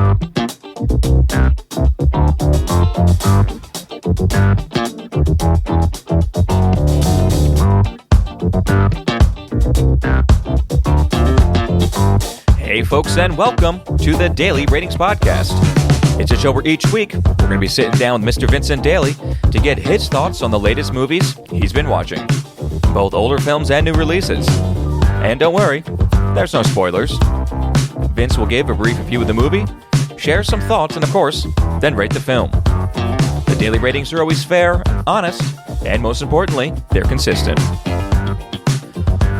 Hey folks, and welcome to the Daily Ratings Podcast. It's a show where each week we're going to be sitting down with Mr. Vincent Daly to get his thoughts on the latest movies he's been watching, both older films and new releases. And don't worry, there's no spoilers. Vince will give a brief review of the movie, share some thoughts, and of course, then rate the film. The daily ratings are always fair, honest, and most importantly, they're consistent.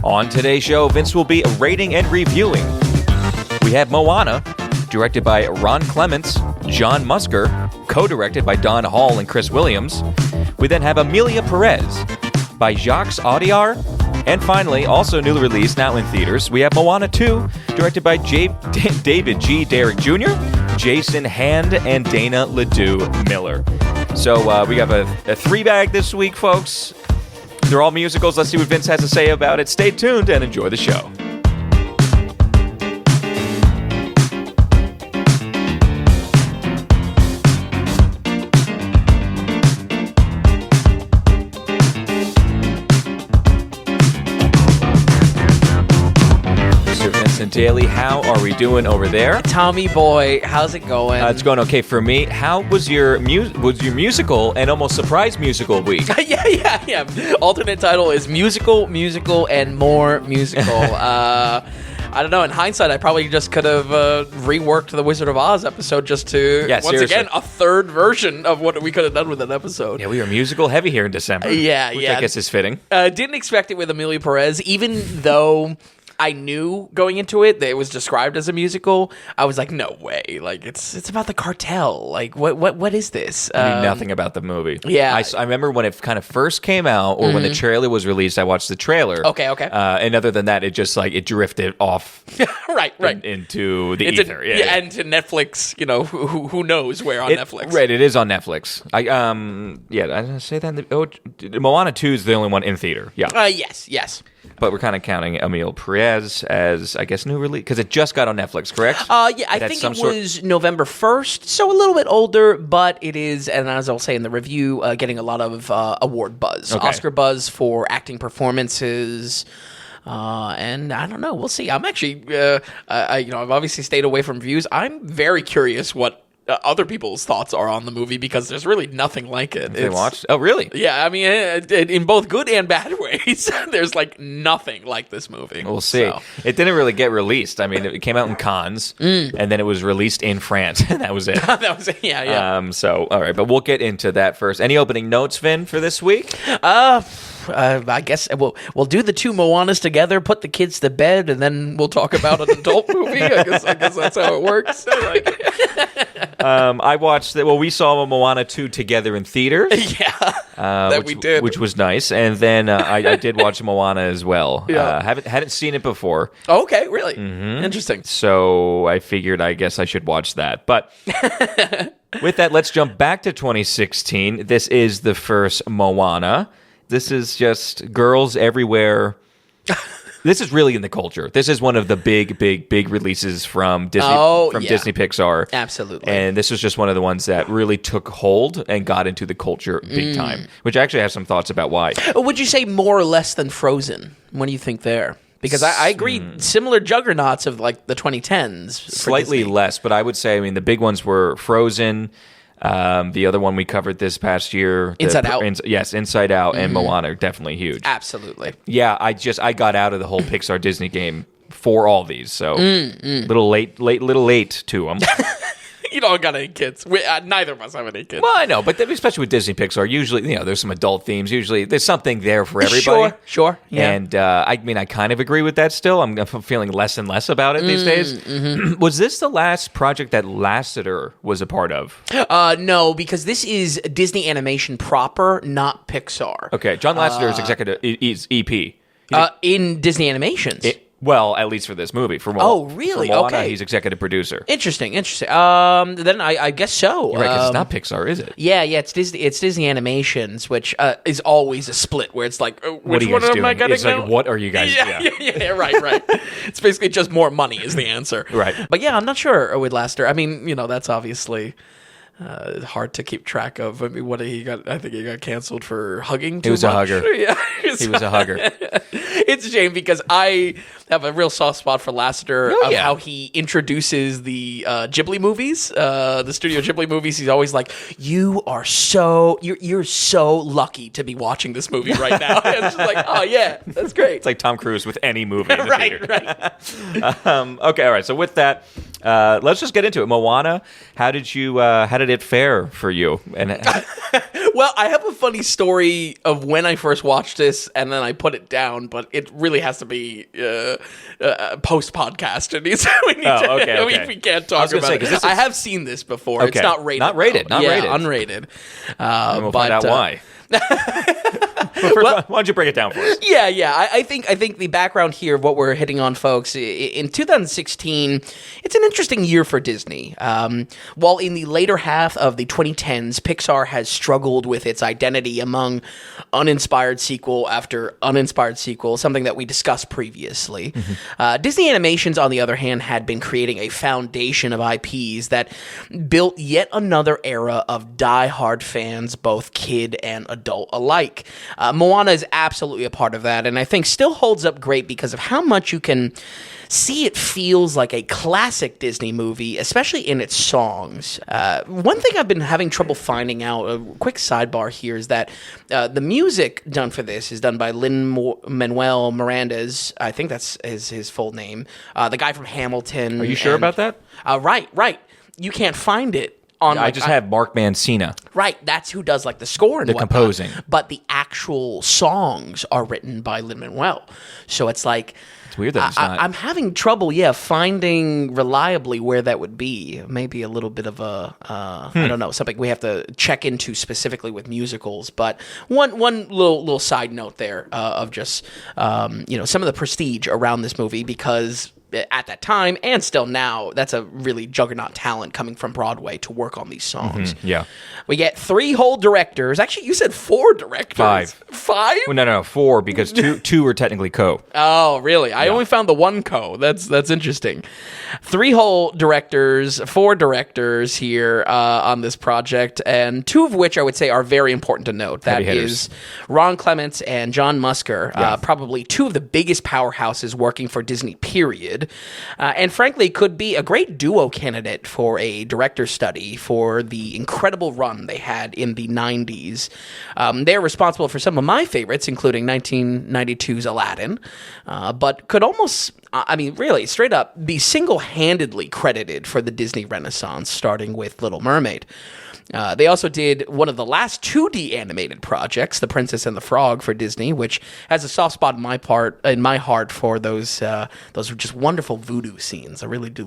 On today's show, Vince will be rating and reviewing. We have Moana, directed by Ron Clements, John Musker, co-directed by Don Hall and Chris Williams. We then have Emilia Perez by Jacques Audiard. And finally, also newly released, now in theaters, we have Moana 2, directed by David G. Derrick Jr., Jason Hand, and Dana Ledoux Miller. So we have a three-bag this week, folks. They're all musicals. Let's see what Vince has to say about it. Stay tuned and enjoy the show. Daly, how are we doing over there? Tommy boy, how's it going? It's going okay for me. How was your musical and almost surprise musical week? yeah. Alternate title is musical, and more musical. I don't know. In hindsight, I probably just could have reworked the Wizard of Oz episode just to, again, a third version of what we could have done with an episode. Yeah, we were musical heavy here in December. Which I guess is fitting. Didn't expect it with Emilia Perez, even though I knew going into it that it was described as a musical. I was like, no way. Like, it's about the cartel. Like, what is this? I knew nothing about the movie. Yeah. I remember when it kind of first came out, or when the trailer was released, I watched the trailer. Okay. And other than that, it just, it drifted off. right. Into the ether. And to Netflix, who knows where on Netflix. Right, it is on Netflix. I didn't say that. Moana 2 is the only one in theater. Yeah. Yes. But we're kind of counting Emilia Perez as, I guess, new release, because it just got on Netflix, correct? I think it was November 1st, so a little bit older, but it is, and as I'll say in the review, getting a lot of award buzz. Okay. Oscar buzz for acting performances. And I don't know. We'll see. I'm actually, I've obviously stayed away from reviews. I'm very curious what other people's thoughts are on the movie, because there's really nothing like it. They watched? Oh, really? Yeah, I mean, in both good and bad ways, there's nothing like this movie. We'll see. So. It didn't really get released. I mean, it came out in Cannes, and then it was released in France, and that was it. That was it, yeah. So, all right, but we'll get into that first. Any opening notes, Vin, for this week? I guess we'll do the two Moanas together, put the kids to bed, and then we'll talk about an adult movie. I guess that's how it works. I watched that. Well, we saw Moana 2 together in theaters. Yeah, we did, which was nice. And then I did watch Moana as well. Yeah. Hadn't seen it before. Okay, really? Mm-hmm. Interesting. So I figured, I guess I should watch that. But with that, let's jump back to 2016. This is the first Moana. This is just girls everywhere. This is really in the culture. This is one of the big releases from Disney, Disney Pixar. Absolutely. And this was just one of the ones that really took hold and got into the culture big time, which I actually have some thoughts about why. Would you say more or less than Frozen? What do you think there? Because I agree, similar juggernauts of the 2010s. Slightly less, but I would say, the big ones were Frozen. The other one we covered this past year, Inside Out. Inside Out, and Moana are definitely huge. Absolutely. Yeah, I got out of the whole Pixar Disney game for all these, so little late to them. You don't got any kids. Neither of us have any kids. Well, I know, but especially with Disney Pixar, usually there's some adult themes. Usually, there's something there for everybody. Sure. Yeah. And I kind of agree with that. Still, I'm feeling less and less about it these days. Mm-hmm. Was this the last project that Lasseter was a part of? No, because this is Disney Animation proper, not Pixar. Okay, John Lasseter is executive. Is EP in Disney Animations. Well, at least for this movie. Oh, really? For Moana, Okay. he's executive producer. Interesting. Then I guess so. You're right, because it's not Pixar, is it? Yeah, it's Disney Animations, which is always a split where it's like, What are you guys doing? It's like, what are you guys doing? Yeah, right. It's basically just more money is the answer. Right. But yeah, I'm not sure with Lasseter. I mean, that's obviously hard to keep track of. I mean, what he got? I think he got canceled for hugging too much. He was a hugger. Yeah, he was a hugger. It's a shame because I have a real soft spot for Lasseter of how he introduces the Ghibli movies, the Studio Ghibli movies. He's always like, "You're so lucky to be watching this movie right now." It's just like, oh yeah, that's great. It's like Tom Cruise with any movie in the theater. Right. Okay, all right. So with that, let's just get into it. Moana, how did it fare for you? And well, I have a funny story of when I first watched this, and then I put it down. But it really has to be post podcast. Okay. We can't talk about it. I have seen this before. Okay. It's not rated. Not rated. Not rated. Unrated. And we'll find out why. Why don't you break it down for us? Yeah. I think the background here of what we're hitting on, folks, in 2016, it's an interesting year for Disney. While in the later half of the 2010s, Pixar has struggled with its identity among uninspired sequel after uninspired sequel, something that we discussed previously. Mm-hmm. Disney Animations, on the other hand, had been creating a foundation of IPs that built yet another era of die-hard fans, both kid and adult alike. Moana is absolutely a part of that, and I think still holds up great because of how much you can see it feels like a classic Disney movie, especially in its songs. One thing I've been having trouble finding out, a quick sidebar here, is that the music done for this is done by Lin-Manuel Miranda's, I think that's his full name, the guy from Hamilton. Are you sure about that? Right. You can't find it. I just have Mark Mancina. Right, that's who does like the score and the composing. But the actual songs are written by Lin-Manuel. So it's like it's weird that it's not. I'm having trouble, finding reliably where that would be. Maybe a little bit of a I don't know, something we have to check into specifically with musicals. But one little side note there of just some of the prestige around this movie, because at that time and still now, that's a really juggernaut talent coming from Broadway to work on these songs. Mm-hmm. Yeah. We get 3 whole directors. Actually, you said 4 directors. 5? Well, no, 4 because two are technically co. Oh, really? I only found the one co. That's interesting. 3 whole directors, 4 directors here on this project, and 2 of which I would say are very important to note. That is Ron Clements and John Musker, probably 2 of the biggest powerhouses working for Disney, period. And frankly, could be a great duo candidate for a director's study for the incredible run they had in the 90s. They're responsible for some of my favorites, including 1992's Aladdin, but could almost, really, straight up, be single-handedly credited for the Disney Renaissance, starting with Little Mermaid. They also did one of the last 2D animated projects, The Princess and the Frog, for Disney, which has a soft spot in my heart for those just wonderful voodoo scenes. I really do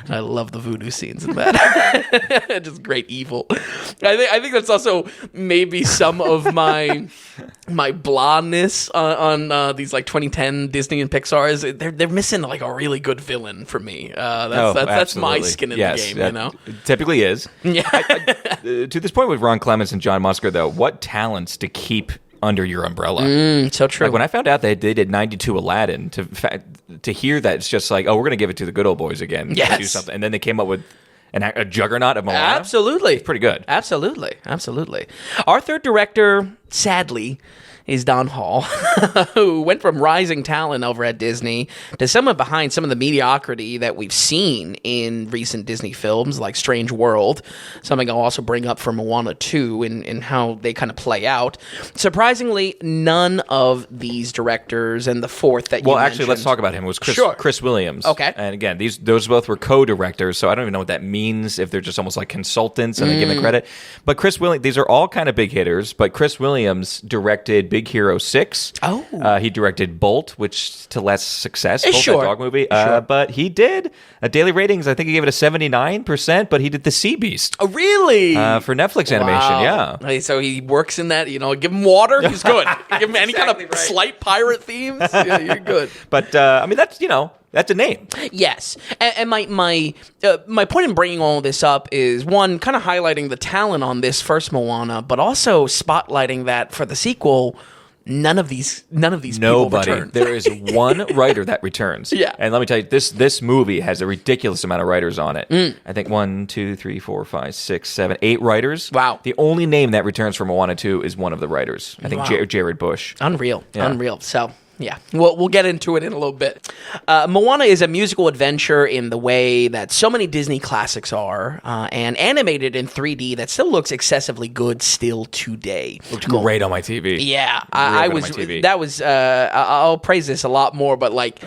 I love the voodoo scenes in that. Just great evil. I think that's also maybe some of my blahness on these like 2010 Disney and Pixar is they're missing like a really good villain for me. That's my skin in the game. It typically is. Yeah. To this point with Ron Clements and John Musker, though, what talents to keep under your umbrella? So true. Like when I found out they did 92 Aladdin, to hear that it's just like, oh, we're going to give it to the good old boys again. Yes. Do something. And then they came up with a juggernaut of Moana. Absolutely. It's pretty good. Absolutely. Our third director, sadly, is Don Hall, who went from rising talent over at Disney to someone behind some of the mediocrity that we've seen in recent Disney films like Strange World, something I'll also bring up for Moana 2 in how they kind of play out. Surprisingly, none of these directors and the fourth that you mentioned... let's talk about him. It was Chris Williams. Okay. And again, those both were co-directors, so I don't even know what that means, if they're just almost like consultants and they give them credit. But Chris Williams, these are all kind of big hitters, but Chris Williams directed Big Hero 6. Oh. He directed Bolt, which to less success. Bolt, Sure. that dog movie. Sure. But he did daily ratings. I think he gave it a 79%, but he did The Sea Beast. Oh, really? For Netflix animation, Wow. yeah. Hey, so he works in that, give him water, he's good. Give him any kind Exactly of right. slight pirate themes, yeah, you're good. But, I mean, that's a name. Yes, and my point in bringing all this up is, one, kind of highlighting the talent on this first Moana, but also spotlighting that for the sequel, none of these people Nobody. return. There is one writer that returns. Yeah. And let me tell you, this movie has a ridiculous amount of writers on it. I think 1, 2, 3, 4, 5, 6, 7, 8 writers. Wow. The only name that returns from Moana 2 is one of the writers. I think Wow. Jared Bush. Unreal. Yeah. So, yeah, we'll get into it in a little bit. Moana is a musical adventure in the way that so many Disney classics are, and animated in 3D that still looks excessively good still today. Looked great on my TV. Yeah, I I was. That was. I'll praise this a lot more, but like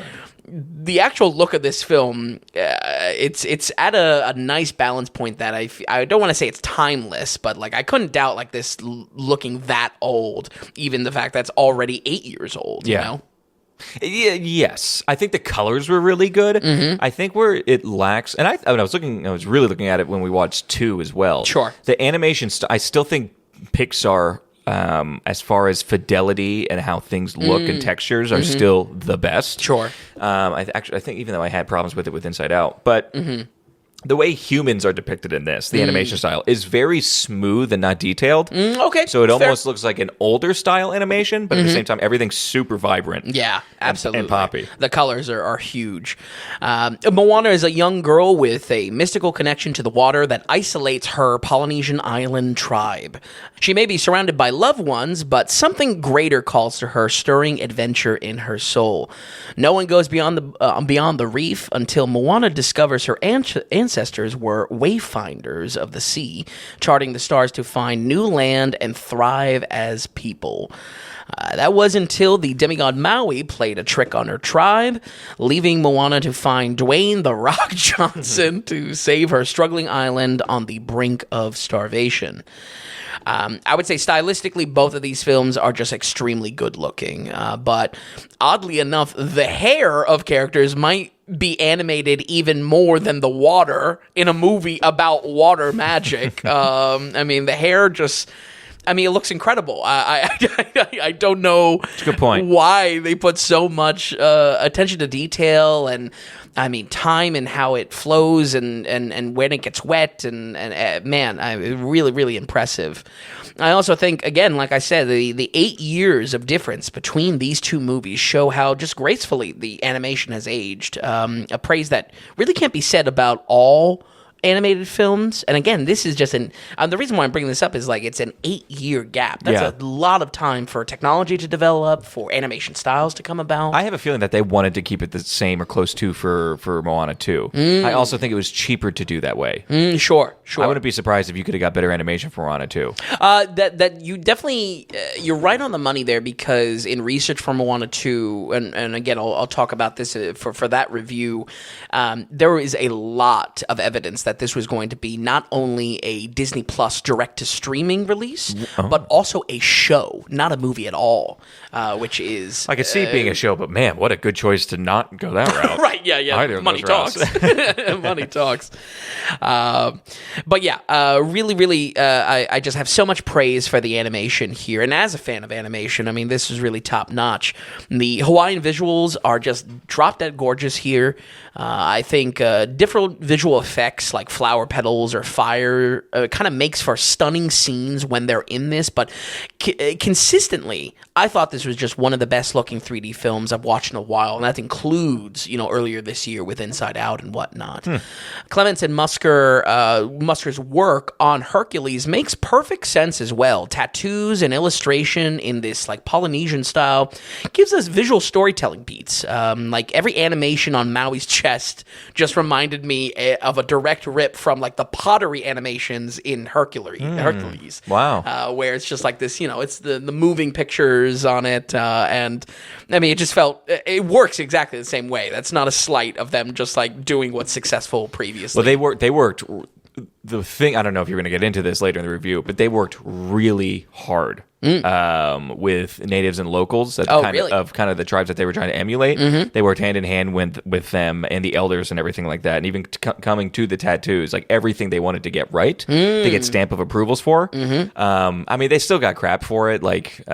the actual look of this film, it's at a nice balance point that I don't want to say it's timeless, but like I couldn't doubt like this looking that old, even the fact that's already 8 years old. Yeah. You know? Yes, I think the colors were really good. I think where it lacks, and I was really looking at it when we watched 2 as well. Sure. The animation, I still think Pixar, as far as fidelity and how things look and textures, are still the best. Sure. I think even though I had problems with it with Inside Out, but. The way humans are depicted in this, the animation style, is very smooth and not detailed. Okay. So it fair. almost looks like an older style animation, but at the same time, everything's super vibrant. Yeah, absolutely. And poppy. The colors are huge. Moana is a young girl with a mystical connection to the water that isolates her Polynesian island tribe. She may be surrounded by loved ones, but something greater calls to her, stirring adventure in her soul. No one goes beyond the reef until Moana discovers her ancestors were wayfinders of the sea, charting the stars to find new land and thrive as people. That was until the demigod Maui played a trick on her tribe, leaving Moana to find Dwayne "The Rock" Johnson to save her struggling island on the brink of starvation. I would say stylistically, both of these films are just extremely good looking. But oddly enough, the hair of characters might be animated even more than the water in a movie about water magic. The hair just... it looks incredible. I don't know good point. why they put so much attention to detail and time and how it flows and when it gets wet and really, really impressive. I also think, again, like I said, the 8 years of difference between these two movies show how just gracefully the animation has aged. A praise that really can't be said about all animated films. And again, this is just the reason why I'm bringing this up is like it's an 8-year gap. That's a lot of time for technology to develop, for animation styles to come about. I have a feeling that they wanted to keep it the same or close to for Moana 2. I also think it was cheaper to do that way. Sure. I wouldn't be surprised if you could have got better animation for Moana 2. That you definitely you're right on the money there, because in research for Moana 2, and again I'll talk about this for that review, there is a lot of evidence that this was going to be not only a Disney Plus direct-to-streaming release, but also a show, not a movie at all, which is... I could see it being a show, but man, what a good choice to not go that route. Right, yeah. Either of Money those talks. routes. Money talks. But yeah, really, really, I just have so much praise for the animation here. And as a fan of animation, this is really top-notch. The Hawaiian visuals are just drop-dead gorgeous here. I think different visual effects like flower petals or fire kind of makes for stunning scenes when they're in this, but consistently, I thought this was just one of the best looking 3D films I've watched in a while, and that includes, earlier this year with Inside Out and whatnot. Clements and Musker's work on Hercules makes perfect sense as well. Tattoos and illustration in this like Polynesian style gives us visual storytelling beats. Like every animation on Maui's chest just reminded me of a direct rip from like the pottery animations in Hercules. Wow. Where it's just like this, it's the moving pictures on it, and it just felt it works exactly the same way. That's not a slight of them just like doing what's successful previously. Well, they worked. The thing, I don't know if you're going to get into this later in the review, but they worked really hard with natives and locals of kind of the tribes that they were trying to emulate. They worked hand in hand with them and the elders and everything like that. And even coming to the tattoos, like everything they wanted to get right, they get stamp of approvals for. I mean, they still got crap for it. Like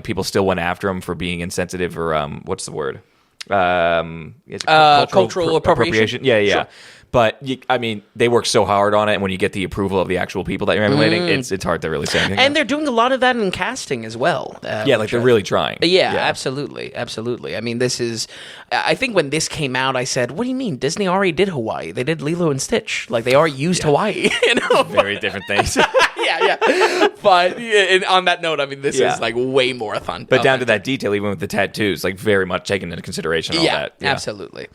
people still went after them for being insensitive or what's the word? Cultural appropriation. Yeah. Sure. But I mean, they work so hard on it, and when you get the approval of the actual people that you're emulating, it's hard to really say anything. And they're doing a lot of that in casting as well. They're really trying. Yeah, absolutely. I mean, this is. I think when this came out, I said, "What do you mean? Disney already did Hawaii. They did Lilo and Stitch. Like they already used Hawaii. Very different things." yeah. But on that note, I mean, this is like way more authentic. But down to that detail, even with the tattoos, like very much taken into consideration. All that. Yeah, absolutely.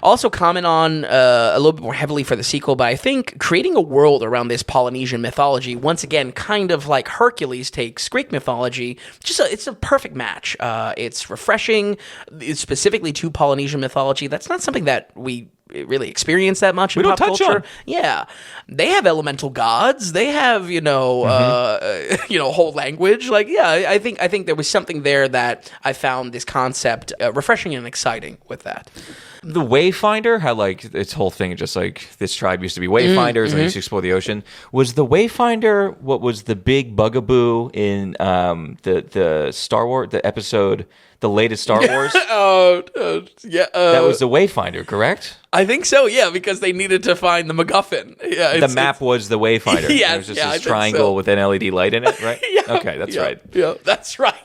Also, comment on a little bit more heavily for the sequel, but I think creating a world around this Polynesian mythology, once again, kind of like Hercules takes Greek mythology, it's a perfect match. It's refreshing, it's specifically to Polynesian mythology. That's not something that we really experience that much in pop culture. Yeah, they have elemental gods. They have whole language. Like I think there was something there that I found this concept refreshing and exciting with that. The Wayfinder, how like its whole thing, just like this tribe used to be Wayfinders and they used to explore the ocean. Was the Wayfinder what was the big bugaboo in the Star Wars, the episode, the latest Star Wars? That was the Wayfinder, correct? I think so, yeah, because they needed to find the MacGuffin. Yeah, the map was the Wayfinder. Yeah, it was just this triangle with an LED light in it, right? Okay, that's right. Yeah, that's right.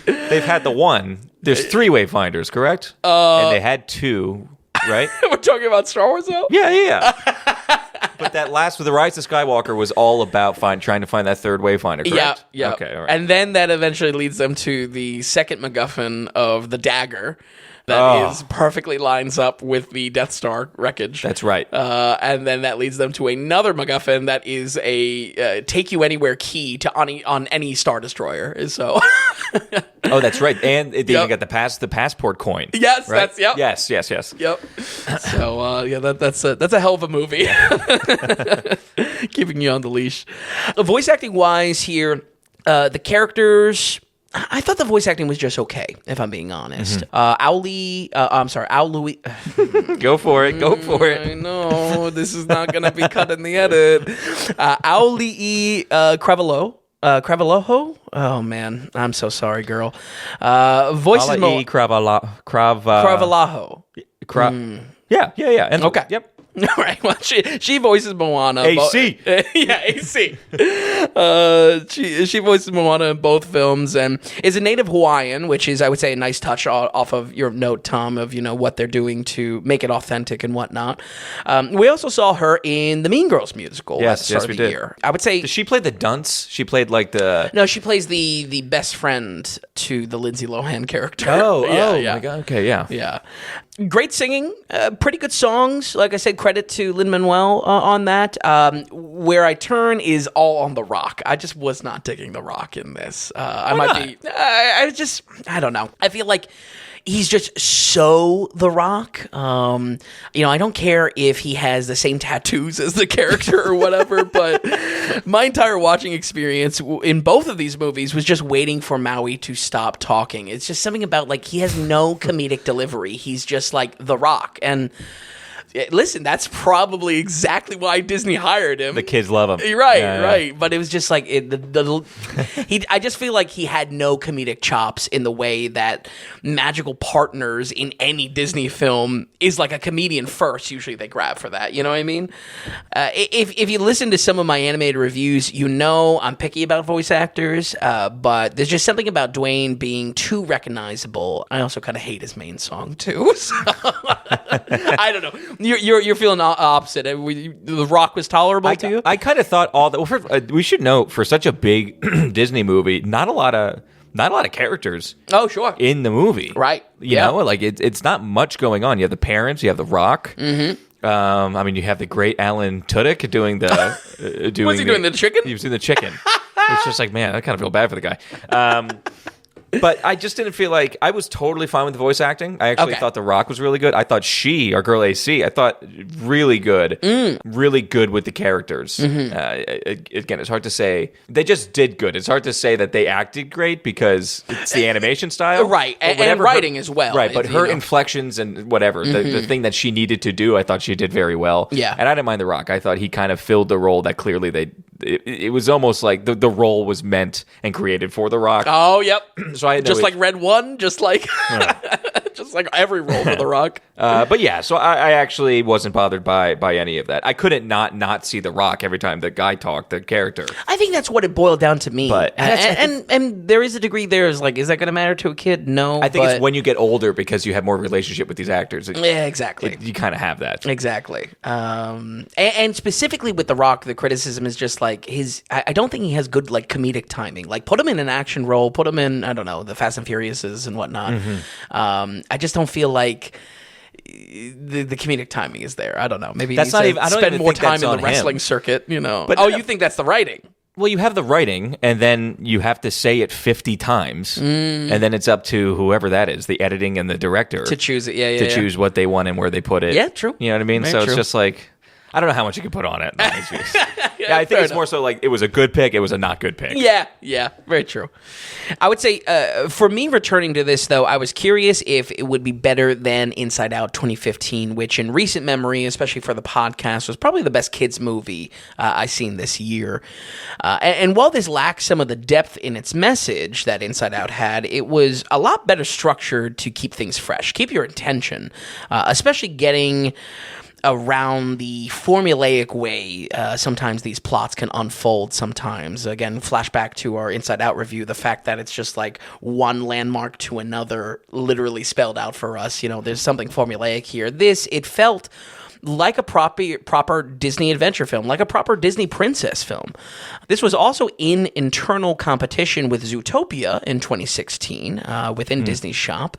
They've had the one. There's 3 Wayfinders, correct? And they had 2, right? We're talking about Star Wars now? Yeah. But that last with the Rise of Skywalker was all about trying to find that 3rd Wayfinder, correct? Yeah. Okay, all right. And then that eventually leads them to the second MacGuffin of the dagger. That is perfectly lines up with the Death Star wreckage. That's right. And then that leads them to another MacGuffin that is a take you anywhere key to on any Star Destroyer. So. Oh, that's right. And they even got the passport coin. Yes, right? Yes. Yep. So that's a hell of a movie. Keeping you on the leash. Voice acting wise here, the characters. I thought the voice acting was just okay, if I'm being honest. Ao Louis. Go for it. I know. This is not going to be cut in the edit. Ao Louis Cravaloho? Oh, man. I'm so sorry, girl. Voices Cravalaho. Yeah. And, okay. Yep. All right. Well, she voices Moana. AC. AC. She voices Moana in both films and is a native Hawaiian, which is, I would say, a nice touch off of your note, Tom, of what they're doing to make it authentic and whatnot. We also saw her in the Mean Girls musical at the start of the year. I would say. Does she play the dunce? She played like the. No, she plays the best friend to the Lindsay Lohan character. Oh my God. Okay, yeah. Great singing, pretty good songs. Like I said, credit to Lin-Manuel on that. Where I turn is all on The Rock. I just was not digging The Rock in this. I don't know. I feel like he's just so The Rock. I don't care if he has the same tattoos as the character or whatever, but my entire watching experience in both of these movies was just waiting for Maui to stop talking. It's just something about, like, he has no comedic delivery. He's just like The Rock. And listen, that's probably exactly why Disney hired him. The kids love him. Right. But it was just like I just feel like he had no comedic chops in the way that magical partners in any Disney film is like a comedian first. Usually they grab for that. You know what I mean? If you listen to some of my animated reviews, I'm picky about voice actors, but there's just something about Dwayne being too recognizable. I also kind of hate his main song too. So I don't know. You're feeling opposite. The Rock was tolerable to you? I kind of thought all that. Well, we should note, for such a big Disney movie, not a lot of characters. Oh, sure. In the movie, right? You know, like it's not much going on. You have the parents. You have the Rock. Mm-hmm. I mean, you have the great Alan Tudyk doing the. Was he doing the chicken? He was doing the chicken. It's just like, man, I kind of feel bad for the guy. But I just didn't feel like I was totally fine with the voice acting. I actually thought The Rock was really good. I thought our girl AC, I thought really good. Really good with the characters. Again, it's hard to say. They just did good. It's hard to say that they acted great because it's the animation style. Right. And writing as well. Right, but her inflections and whatever, the thing that she needed to do, I thought she did very well. Yeah. And I didn't mind The Rock. I thought he kind of filled the role that clearly it was almost like the role was meant and created for The Rock. Oh, yep. So I just like Red One, just like just like every role for The Rock. But yeah, so I actually wasn't bothered by any of that. I couldn't not see The Rock every time the guy talked, the character. I think that's what it boiled down to me. But and there is a degree there is like, is that going to matter to a kid? No. I think it's when you get older because you have more relationship with these actors. Yeah, exactly. You kind of have that. Exactly. And specifically with The Rock, the criticism is just like I don't think he has good like comedic timing. Like put him in an action role, put him in, I don't know, the Fast and Furiouses and whatnot. I just don't feel like the comedic timing is there. I don't know. Maybe that's not even. I don't spend even more think time that's in on the wrestling him. circuit. You know. But you think that's the writing? Well, you have the writing, and then you have to say it 50 times, and then it's up to whoever that is, the editing and the director, To choose it. Yeah. to choose what they want and where they put it. Yeah, true. You know what I mean? Very So true. it's just like, I don't know how much you can put on it. Yeah, I think fair it's more so like it was a good pick, it was a not good pick. Yeah, very true. I would say for me returning to this, though, I was curious if it would be better than Inside Out 2015, which in recent memory, especially for the podcast, was probably the best kids movie I've seen this year. And while this lacks some of the depth in its message that Inside Out had, it was a lot better structured to keep things fresh, keep your attention, especially getting around the formulaic way sometimes these plots can unfold sometimes. Again, flashback to our Inside Out review, the fact that it's just like one landmark to another literally spelled out for us. You know, there's something formulaic here. It felt like a proper Disney adventure film, like a proper Disney princess film. This was also in internal competition with Zootopia in 2016 within Disney's shop,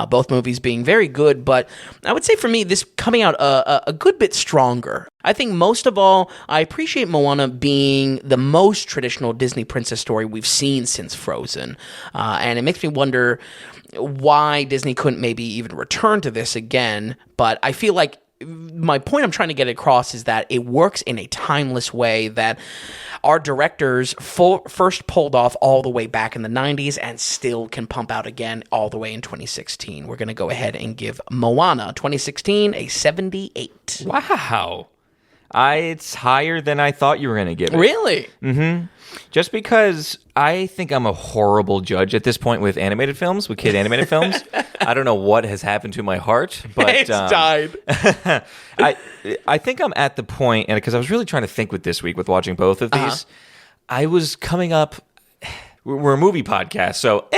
both movies being very good, but I would say for me, this coming out a good bit stronger. I think most of all, I appreciate Moana being the most traditional Disney princess story we've seen since Frozen, and it makes me wonder why Disney couldn't maybe even return to this again, but I feel like my point I'm trying to get across is that it works in a timeless way that our directors first pulled off all the way back in the 90s and still can pump out again all the way in 2016. We're going to go ahead and give Moana 2016 a 78. Wow. It's higher than I thought you were going to give it. Really? Just because I think I'm a horrible judge at this point with animated films, with kid animated films. I don't know what has happened to my heart, but It's died. I think I'm at the point, and because I was really trying to think with this week with watching both of these, I was coming up. We're a movie podcast, so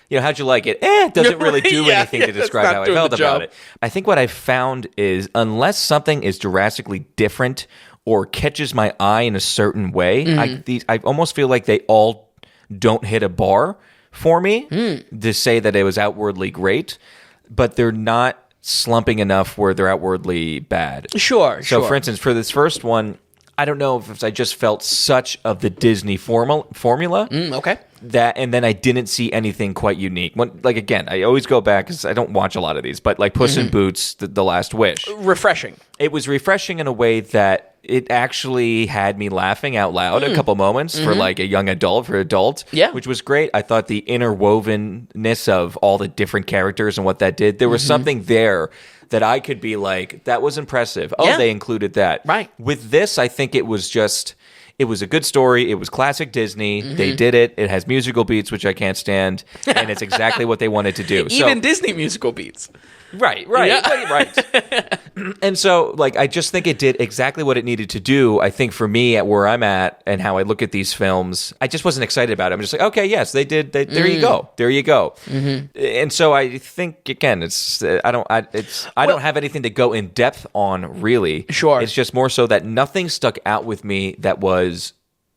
how'd you like it? Doesn't really do anything to describe how I felt about it. I think what I found is unless something is drastically different or catches my eye in a certain way, I almost feel like they all don't hit a bar for me to say that it was outwardly great, but they're not slumping enough where they're outwardly bad. Sure. So, for instance, for this first one, I don't know if I just felt such of the Disney formula. Okay. And then I didn't see anything quite unique. Like, again, I always go back because I don't watch a lot of these, but like Puss in Boots, the Last Wish. Refreshing. It was refreshing in a way that it actually had me laughing out loud a couple moments for like a young adult, which was great. I thought the interwovenness of all the different characters and what that did, there was something there that I could be like, that was impressive. Oh, they included that. Right. With this, I think it was a good story. It was classic Disney. They did it. It has musical beats, which I can't stand, and it's exactly what they wanted to do. Even Disney musical beats. Right. And so, like, I just think it did exactly what it needed to do. I think for me, at where I'm at and how I look at these films, I just wasn't excited about it. I'm just like, okay, yes, they did. There you go. And so I think again, I don't have anything to go in depth on really. Sure. It's just more so that nothing stuck out with me that was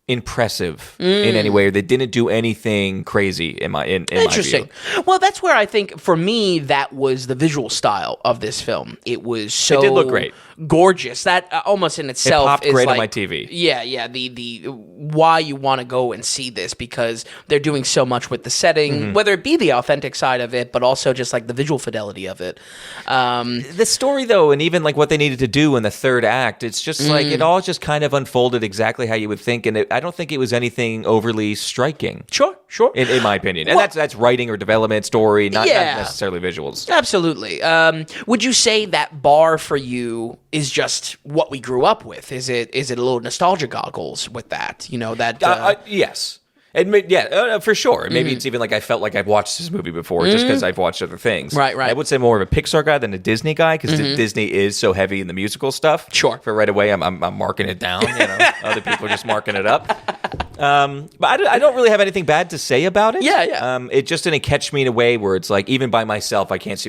impressive in any way. They didn't do anything crazy in my Interesting. My view. Well, that's where I think for me that was the visual style of this film. It was so It did look great. Gorgeous. That almost in itself popped is great like, on my TV. Yeah. The why you want to go and see this, because they're doing so much with the setting, whether it be the authentic side of it, but also just like the visual fidelity of it. The story, though, and even like what they needed to do in the third act, it's just like it all just kind of unfolded exactly how you would think, and I don't think it was anything overly striking. Sure. In my opinion, and that's writing or development, story, not necessarily visuals. Absolutely. Would you say that bar for you is just what we grew up with? Is it a little nostalgia goggles with that? You know that. Yes. For sure. Maybe it's even like I felt like I've watched this movie before just because I've watched other things. Right. I would say more of a Pixar guy than a Disney guy because Disney is so heavy in the musical stuff. Sure. For right away, I'm marking it down. Other people are just marking it up. But I don't really have anything bad to say about it. Yeah. It just didn't catch me in a way where it's like even by myself, I can't see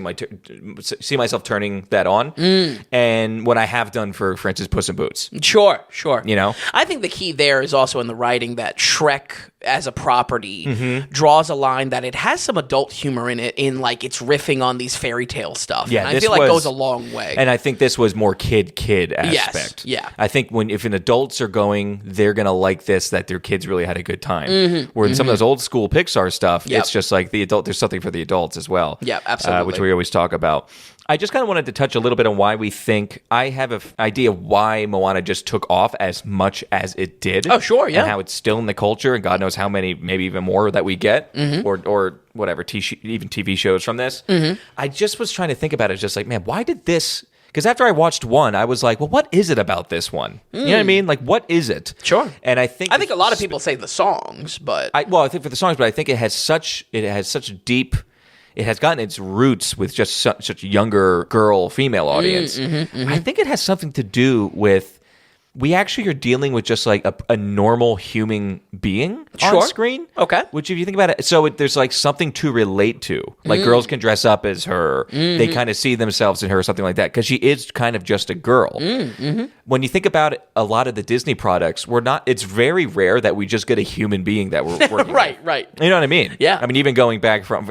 myself turning that on. And when I have done for instance, Puss in Boots. Sure. I think the key there is also in the writing that Shrek as a property draws a line that it has some adult humor in it, in like it's riffing on these fairy tale stuff. Yeah, and I feel like goes a long way. And I think this was more kid aspect. Yes, yeah. I think if an adults are going, they're gonna like this, that their kids really had a good time. Where in some of those old school Pixar stuff, it's just like there's something for the adults as well. Yeah, absolutely. Which we always talk about. I just kind of wanted to touch a little bit on why we think I have an idea why Moana just took off as much as it did. Oh, sure, yeah. And how it's still in the culture, and God knows how many, maybe even more that we get, or whatever, even TV shows from this. I just was trying to think about it, just like, man, why did this? Because after I watched one, I was like, well, what is it about this one? You know what I mean? Like, what is it? Sure. And I think a lot of people say the songs, but I think for the songs, but I think it has such deep. It has gotten its roots with just such a younger female audience. I think it has something to do with we actually are dealing with just like a normal human being on screen. Okay. Which, if you think about it, so there's like something to relate to. Like girls can dress up as her. They kind of see themselves in her, something like that, because she is kind of just a girl. When you think about it, a lot of the Disney products, it's very rare that we just get a human being that we're working right. You know what I mean? Yeah. I mean, even going back from,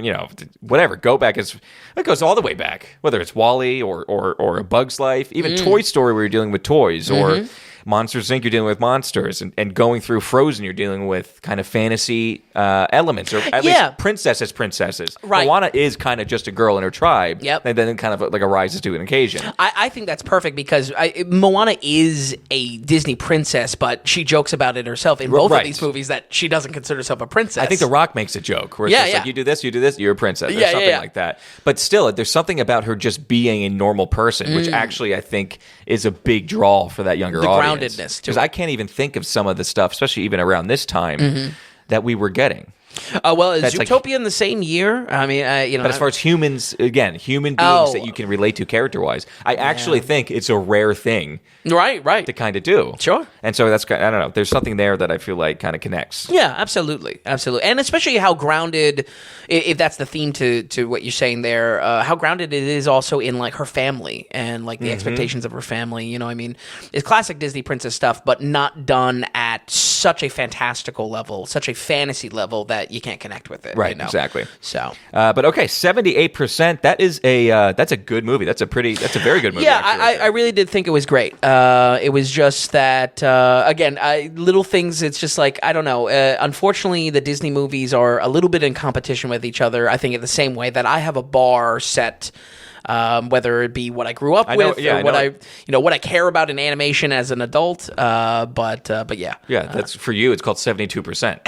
whatever, it goes all the way back, whether it's WALL-E or A Bug's Life, even Toy Story where you're dealing with toys, or Monsters Inc., you're dealing with monsters, and going through Frozen, you're dealing with kind of fantasy elements, or at least princesses. Right. Moana is kind of just a girl in her tribe, Yep. and then kind of like arises to an occasion. I think that's perfect because Moana is a Disney princess, but she jokes about it herself in both of these movies that she doesn't consider herself a princess. I think The Rock makes a joke where it's just like, you do this, you're a princess, or something like that. But still, there's something about her just being a normal person, which actually I think is a big draw for that younger audience. Groundedness to because it. I can't even think of some of the stuff, especially even around this time, that we were getting. Well, is Zootopia in the same year? I mean, But as far as humans, again, human beings that you can relate to character-wise, I actually think it's a rare thing, right, to kind of do. Sure. And so that's, I don't know, there's something there that I feel like kind of connects. Yeah, absolutely, and especially how grounded, if that's the theme to what you're saying there, how grounded it is also in like her family and like the expectations of her family. You know, I mean, it's classic Disney princess stuff, but not done at such a fantastical level, such a fantasy level that you can't connect with it. Right, exactly. So, but okay, 78%. That's a good movie. That's a very good movie. Yeah, I really did think it was great. It was just that again, little things. It's just like, I don't know. Unfortunately, the Disney movies are a little bit in competition with each other. I think in the same way that I have a bar set. Whether it be what I grew up with, or what I care about in animation as an adult, but yeah, that's for you. It's called 72%.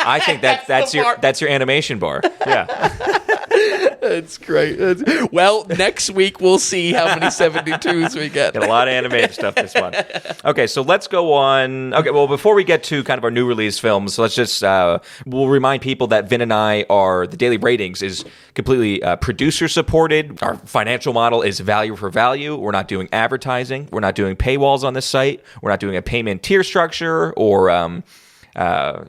I think that's your animation bar. Yeah. That's great. Well, next week we'll see how many 72s we get. Got a lot of animated stuff this one. Okay, so let's go on. Okay, well, before we get to kind of our new release films, let's just we'll remind people that Vin and I the daily ratings is completely producer supported. Our financial model is value for value. We're not doing advertising. We're not doing paywalls on this site. We're not doing a payment tier structure or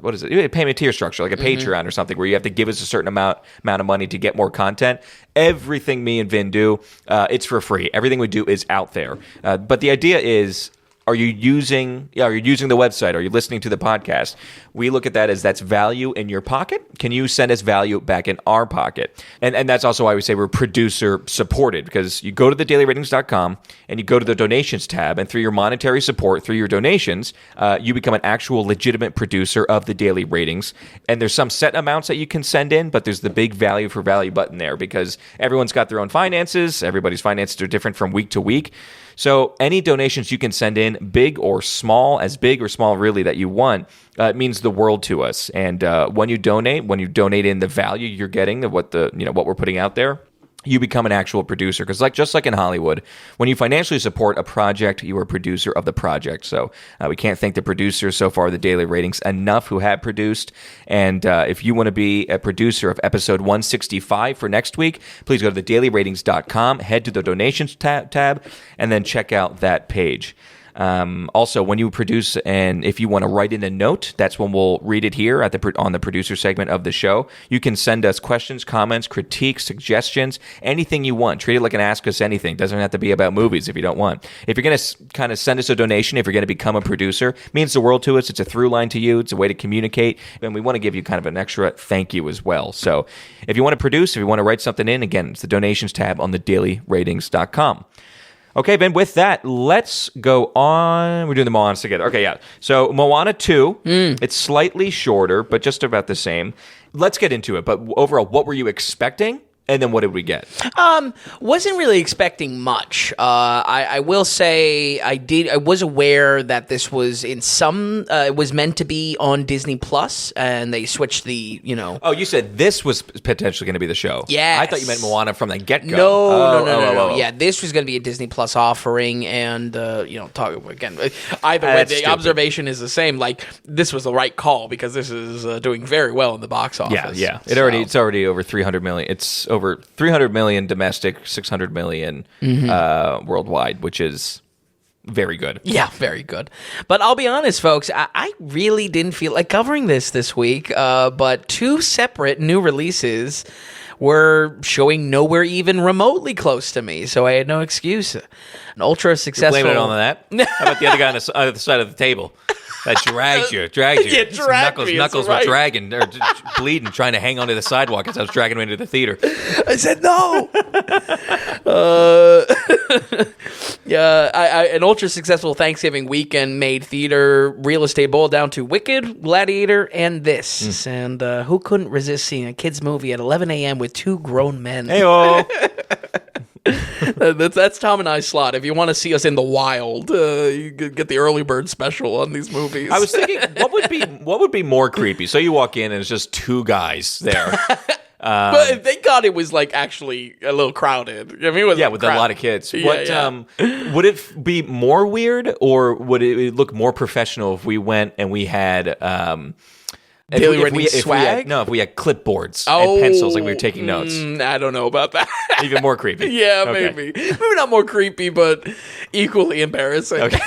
what is it? A payment tier structure, like a Patreon or something, where you have to give us a certain amount of money to get more content. Everything me and Vin do, it's for free. Everything we do is out there. But the idea is, Are you using the website? Are you listening to the podcast? We look at that as that's value in your pocket. Can you send us value back in our pocket? And that's also why we say we're producer supported, because you go to thedailyratings.com and you go to the donations tab, and through your monetary support, through your donations, you become an actual legitimate producer of the Daily Ratings. And there's some set amounts that you can send in, but there's the big value for value button there, because everyone's got their own finances. Everybody's finances are different from week to week. So any donations you can send in, big or small, as big or small really that you want, it means the world to us. And when you donate in the value you're getting of what we're putting out there, you become an actual producer. Because just like in Hollywood, when you financially support a project, you are a producer of the project. So we can't thank the producers so far, the Daily Ratings, enough who have produced. And if you want to be a producer of episode 165 for next week, please go to thedailyratings.com, head to the donations tab, and then check out that page. Also, when you produce, and if you want to write in a note, that's when we'll read it here on the producer segment of the show. You can send us questions, comments, critiques, suggestions, anything you want. Treat it like an Ask Us Anything. Doesn't have to be about movies if you don't want. If you're going to kind of send us a donation, if you're going to become a producer, it means the world to us. It's a through line to you. It's a way to communicate. And we want to give you kind of an extra thank you as well. So if you want to produce, if you want to write something in, again, it's the donations tab on thedailyratings.com. Okay, Ben, with that, let's go on. We're doing the Moana together. Okay, yeah. So Moana 2, it's slightly shorter, but just about the same. Let's get into it. But overall, what were you expecting? And then what did we get? Wasn't really expecting much. I will say I was aware that this was it was meant to be on Disney Plus, and they switched the. Oh, you said this was potentially going to be the show. Yeah, I thought you meant Moana from the get-go. No. Yeah, this was going to be a Disney Plus offering, and talk again. Either way, the observation is the same. Like, this was the right call, because this is doing very well in the box office. Yeah. It's already over 300 million. It's over 300 million domestic, 600 million worldwide, which is very good. Yeah, very good. But I'll be honest, folks, I really didn't feel like covering this week, but two separate new releases were showing nowhere even remotely close to me, so I had no excuse. An ultra successful... You're blaming it on that? How about the other guy on the other side of the table? That dragged you. Yeah, dragged me. Knuckles were dragging, or bleeding, trying to hang onto the sidewalk as I was dragging him into the theater. I said no. An ultra successful Thanksgiving weekend made theater real estate boil down to Wicked, Gladiator, and this. And who couldn't resist seeing a kids movie at 11 a.m. with two grown men? Hey-o. That's Tom and I's slot. If you want to see us in the wild, you could get the early bird special on these movies. I was thinking, what would be more creepy? So you walk in and it's just two guys there. But thank God it was actually a little crowded. I mean, it was with a lot of kids. Would it be more weird, or would it look more professional if we went and we had Daily Ratings swag? If we had clipboards and pencils, like we were taking notes. I don't know about that. Even more creepy. Yeah, maybe. Maybe not more creepy, but equally embarrassing. Okay.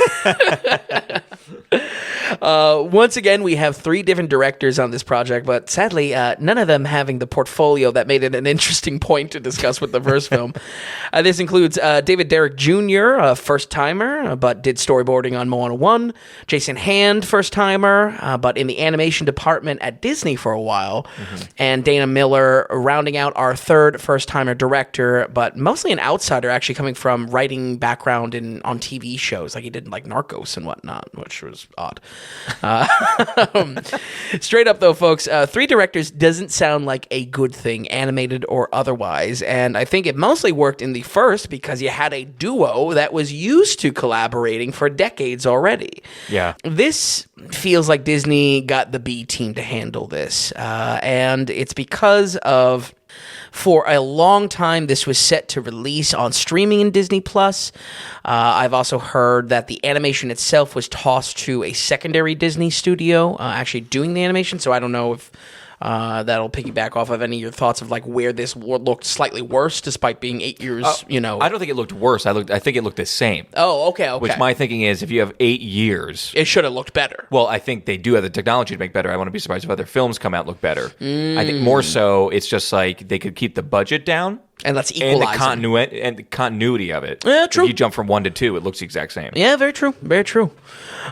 Once again, we have three different directors on this project, but sadly, none of them having the portfolio that made it an interesting point to discuss with the first film. This includes David Derrick Jr., a first-timer, but did storyboarding on Moana 1. Jason Hand, first-timer, but in the animation department at Disney for a while. And Dana Miller, rounding out our third first-timer director, but mostly an outsider, actually coming from writing background on TV shows. Like he did Narcos and whatnot, which was odd. Straight up though, folks, three directors doesn't sound like a good thing, animated or otherwise, and I think it mostly worked in the first because you had a duo that was used to collaborating for decades already. Yeah. This feels like Disney got the B team to handle this, and it's because of... For a long time, this was set to release on streaming in Disney Plus. I've also heard that the animation itself was tossed to a secondary Disney studio actually doing the animation, so I don't know if that'll piggyback off of any of your thoughts of where this looked slightly worse despite being 8 years, I don't think it looked worse. I think it looked the same. Oh, okay. Which my thinking is, if you have 8 years... It should have looked better. Well, I think they do have the technology to make better. I wouldn't be surprised if other films come out look better. I think more so, it's just they could keep the budget down And that's equalizing. And the continuity of it. Yeah, true. If you jump from 1 to 2, it looks the exact same. Yeah, very true. Very true.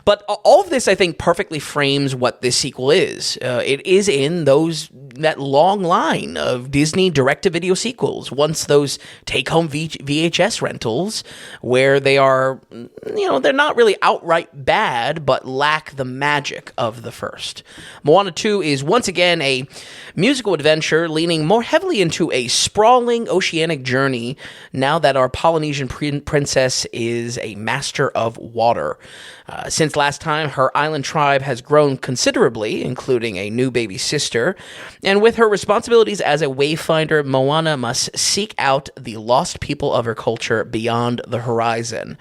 But all of this, I think, perfectly frames what this sequel is. It is in that long line of Disney direct-to-video sequels. Once those take-home VHS rentals, where they are, they're not really outright bad, but lack the magic of the first. Moana 2 is once again a musical adventure leaning more heavily into a sprawling oceanic journey now that our Polynesian princess is a master of water. Since last time, her island tribe has grown considerably, including a new baby sister, and with her responsibilities as a wayfinder, Moana must seek out the lost people of her culture beyond the horizon.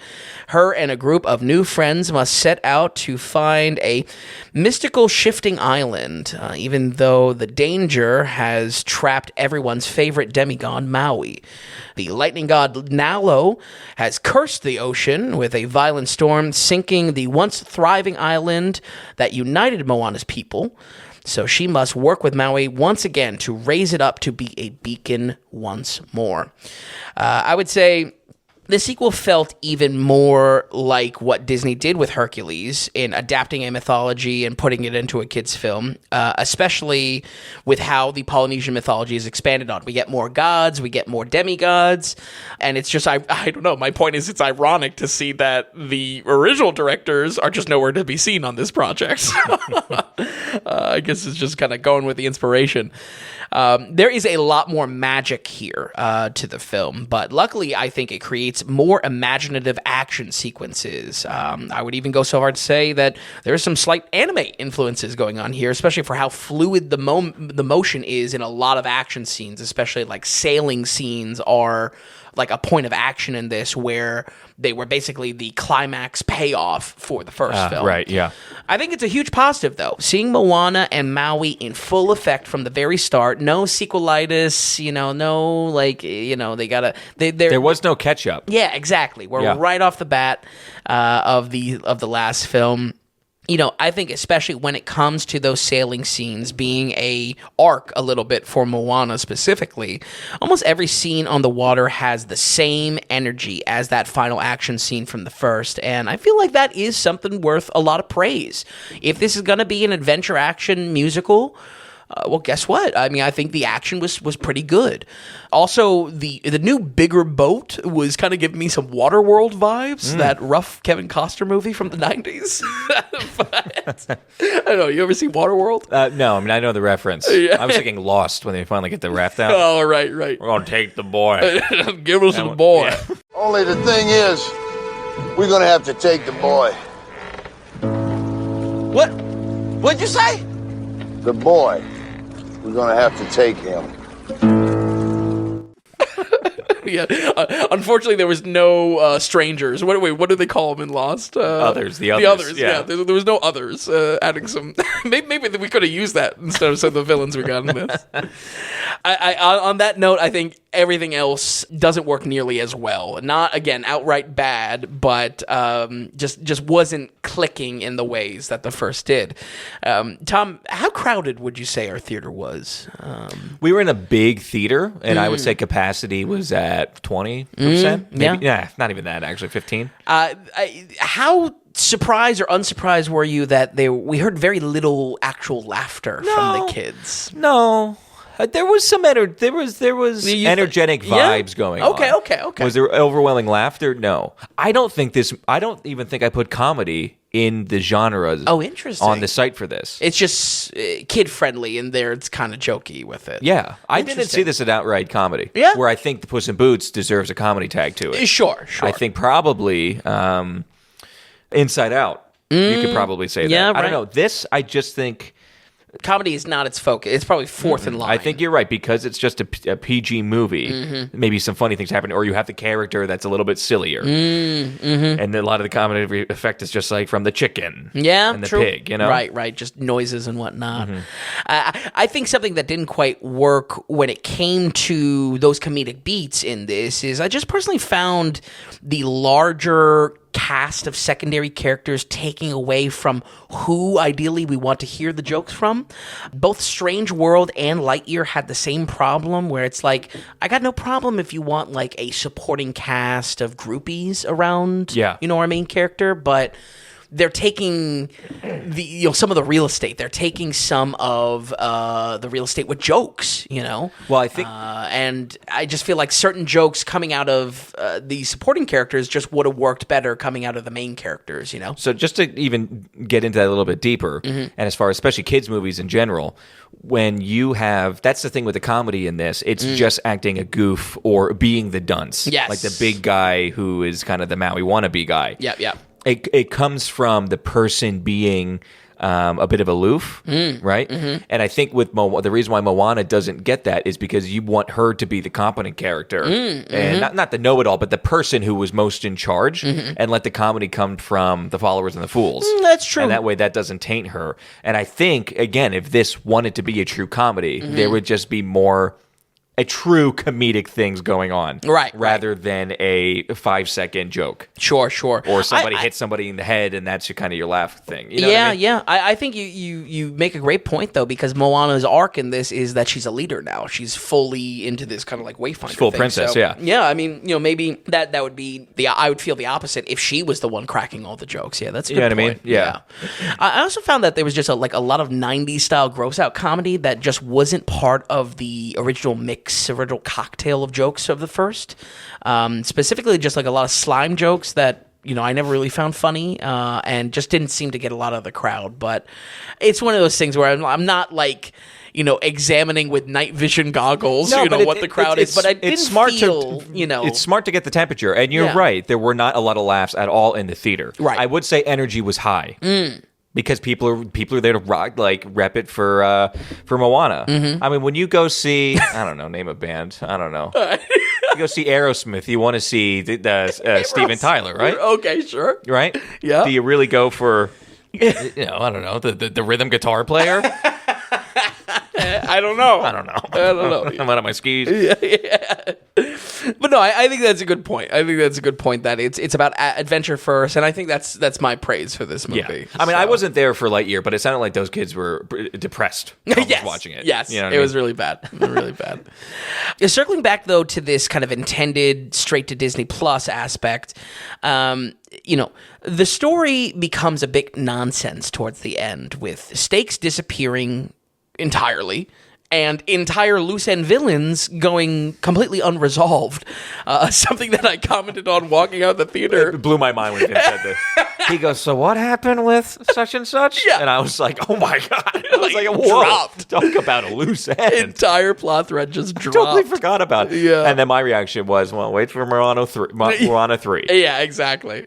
Her and a group of new friends must set out to find a mystical shifting island, even though the danger has trapped everyone's favorite demigod, Maui. The lightning god Nalo has cursed the ocean with a violent storm, sinking the once thriving island that united Moana's people. So she must work with Maui once again to raise it up to be a beacon once more. I would say the sequel felt even more like what Disney did with Hercules in adapting a mythology and putting it into a kid's film, especially with how the Polynesian mythology is expanded on. We get more gods, we get more demigods, and it's just, I don't know, my point is it's ironic to see that the original directors are just nowhere to be seen on this project. I guess it's just kind of going with the inspiration. There is a lot more magic here to the film, but luckily I think it creates more imaginative action sequences. I would even go so far to say that there's some slight anime influences going on here, especially for how fluid the motion is in a lot of action scenes, especially like sailing scenes are like a point of action in this where they were basically the climax payoff for the first film. Right, yeah. I think it's a huge positive, though. Seeing Moana and Maui in full effect from the very start. No sequelitis, they gotta... There was no catch-up. Yeah, exactly. We're right off the bat of the last film. I think especially when it comes to those sailing scenes being a arc a little bit for Moana specifically, almost every scene on the water has the same energy as that final action scene from the first, and I feel like that is something worth a lot of praise. If this is going to be an adventure action musical, well, guess what? I mean, I think the action was pretty good. Also, the new bigger boat was kind of giving me some Waterworld vibes, that rough Kevin Costner movie from the 90s. But, I don't know, you ever see Waterworld? No, I mean, I know the reference. Yeah. I was thinking Lost when they finally get the raft out. Oh, right. We're going to take the boy. Give us the boy. Yeah. Only the thing is, we're going to have to take the boy. What? What'd you say? The boy. We're going to have to take him. Yeah. Unfortunately, there was no strangers. What do they call them in Lost? Others. The others. The others. Yeah. There was no others. Adding some. Maybe we could have used that instead of some of the villains we got in this. On that note, I think everything else doesn't work nearly as well. Not again outright bad, but just wasn't clicking in the ways that the first did. Tom, how crowded would you say our theater was? We were in a big theater, and I would say capacity was at 20%. Yeah, not even that, actually, 15. How surprised or unsurprised were you that we heard very little actual laughter from the kids? No. There was some energetic vibes going on. Okay. Was there overwhelming laughter? No. I don't even think I put comedy in the genres. Oh, interesting. On the site for this. It's just kid friendly, and there it's kind of jokey with it. Yeah. I didn't see this as outright comedy. Yeah. Where I think the Puss in Boots deserves a comedy tag to it. Sure. I think probably Inside Out. You could probably say that. Yeah, right. I don't know. This, I just think... Comedy is not its focus. It's probably fourth in line. I think you're right, because it's just a PG movie. Maybe some funny things happen, or you have the character that's a little bit sillier. And a lot of the comedy effect is just like from the chicken and the pig, Right. Just noises and whatnot. I think something that didn't quite work when it came to those comedic beats in this is I just personally found the larger cast of secondary characters taking away from who ideally we want to hear the jokes from. Both Strange World and Lightyear had the same problem where it's like, I got no problem if you want like a supporting cast of groupies around, our main character, but they're taking some of the real estate. They're taking some of the real estate with jokes, Well, I think, and I just feel like certain jokes coming out of the supporting characters just would have worked better coming out of the main characters, So just to even get into that a little bit deeper, and as far as especially kids movies in general, when you have, that's the thing with the comedy in this, it's just acting a goof or being the dunce, like the big guy who is kind of the Maui wannabe guy. Yeah. It comes from the person being a bit of aloof, right? Mm-hmm. And I think with the reason why Moana doesn't get that is because you want her to be the competent character, and not the know-it-all, but the person who was most in charge, and let the comedy come from the followers and the fools. That's true. And that way that doesn't taint her. And I think, again, if this wanted to be a true comedy, there would just be more a true comedic things going on, rather than a 5-second joke. Sure. Or somebody hits somebody in the head, and that's kind of your laugh thing. You know what I mean? Yeah. I think you make a great point though, because Moana's arc in this is that she's a leader now. She's fully into this kind of like wayfinder. Full thing. princess, so, yeah. I mean, maybe that would be I would feel the opposite if she was the one cracking all the jokes. Yeah, that's a good point. What I mean? Yeah. I also found that there was just a lot of '90s style gross out comedy that just wasn't part of the original cocktail of jokes of the first. Specifically, just like a lot of slime jokes that I never really found funny, and just didn't seem to get a lot of the crowd. But it's one of those things where I'm not like examining with night vision goggles, what the crowd is. But I didn't feel, It's smart to get the temperature, and you're right. There were not a lot of laughs at all in the theater. Right. I would say energy was high. Because people are there to rep it for Moana. I mean, when you go see, I don't know, name a band. I don't know. You go see Aerosmith. You want to see Steven Tyler, right? Okay, sure. Right? Yeah. Do you really go for, I don't know, the rhythm guitar player? I don't know. I'm out of my skis. Yeah. But no, I think that's a good point. That it's about adventure first, and I think that's my praise for this movie. Yeah. I mean, I wasn't there for Lightyear, but it sounded like those kids were depressed watching it. Yes, it was really bad. Really bad. Circling back, though, to this kind of intended straight to Disney Plus aspect, the story becomes a bit nonsense towards the end, with stakes disappearing entirely, and entire loose-end villains going completely unresolved. Something that I commented on walking out of the theater. It blew my mind when Vin said this. He goes, so what happened with such and such? Yeah. And I was like, oh my God. I was like, whoa. Dropped. Talk about a loose end. Entire plot thread just dropped. I totally forgot about it. Yeah. And then my reaction was, well, wait for Moana 3. Yeah, exactly.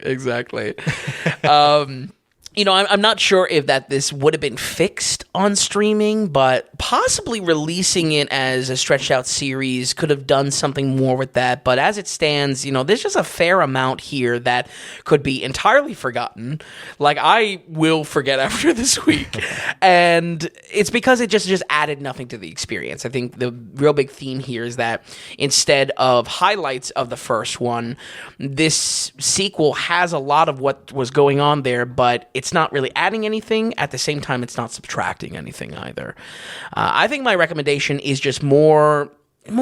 I'm not sure if this would have been fixed on streaming, but possibly releasing it as a stretched out series could have done something more with that. But as it stands, there's just a fair amount here that could be entirely forgotten. Like I will forget after this week. And it's because it just added nothing to the experience. I think the real big theme here is that instead of highlights of the first one, this sequel has a lot of what was going on there, but it's not really adding anything. At the same time, it's not subtracting anything either. I think my recommendation is just more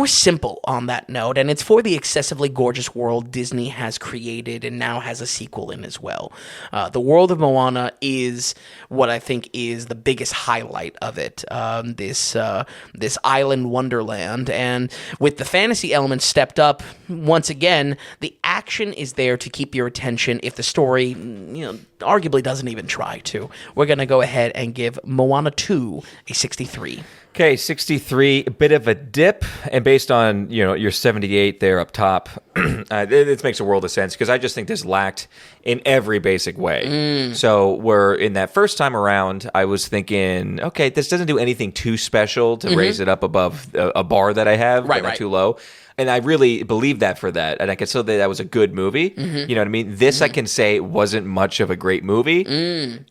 simple on that note, and it's for the excessively gorgeous world Disney has created and now has a sequel in as well. The world of Moana is what I think is the biggest highlight of it, this island wonderland, and with the fantasy element stepped up, once again, the action is there to keep your attention if the story, arguably doesn't even try to. We're going to go ahead and give Moana 2 a 63. Okay, 63, a bit of a dip, and based on, your 78 there up top, it makes a world of sense, because I just think this lacked in every basic way. So where in that first time around, I was thinking, okay, this doesn't do anything too special to raise it up above a bar that I have, right. Too low. And I really believe that for that. And I can still say that was a good movie. You know what I mean? This I can say wasn't much of a great movie.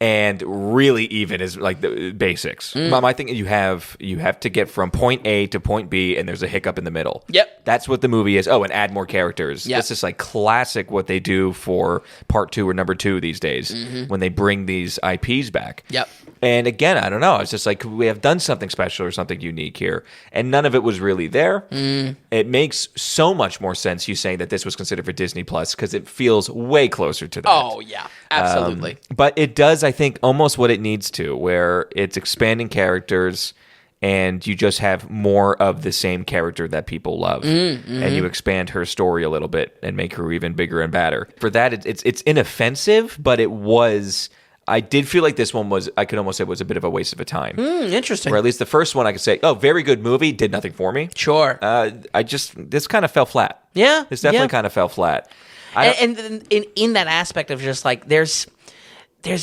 And really even is like the basics. My thing is you have to get from point A to point B and there's a hiccup in the middle. Yep. That's what the movie is. Oh, and add more characters. Yep. This is like classic what they do for part 2 or number 2 these days when they bring these IPs back. Yep. And again, I don't know. It's just like we have done something special or something unique here. And none of it was really there. It makes so much more sense you saying that this was considered for Disney Plus because it feels way closer to that. Oh, yeah. Absolutely. But it does, I think, almost what it needs to, where it's expanding characters and you just have more of the same character that people love. And you expand her story a little bit and make her even bigger and badder. For that, it's inoffensive, but it was... I did feel like this one was, I could almost say, was a bit of a waste of a time. Interesting. Or at least the first one I could say, oh, very good movie, did nothing for me. Sure. This kind of fell flat. Yeah. This definitely kind of fell flat. And in that aspect of just like, there's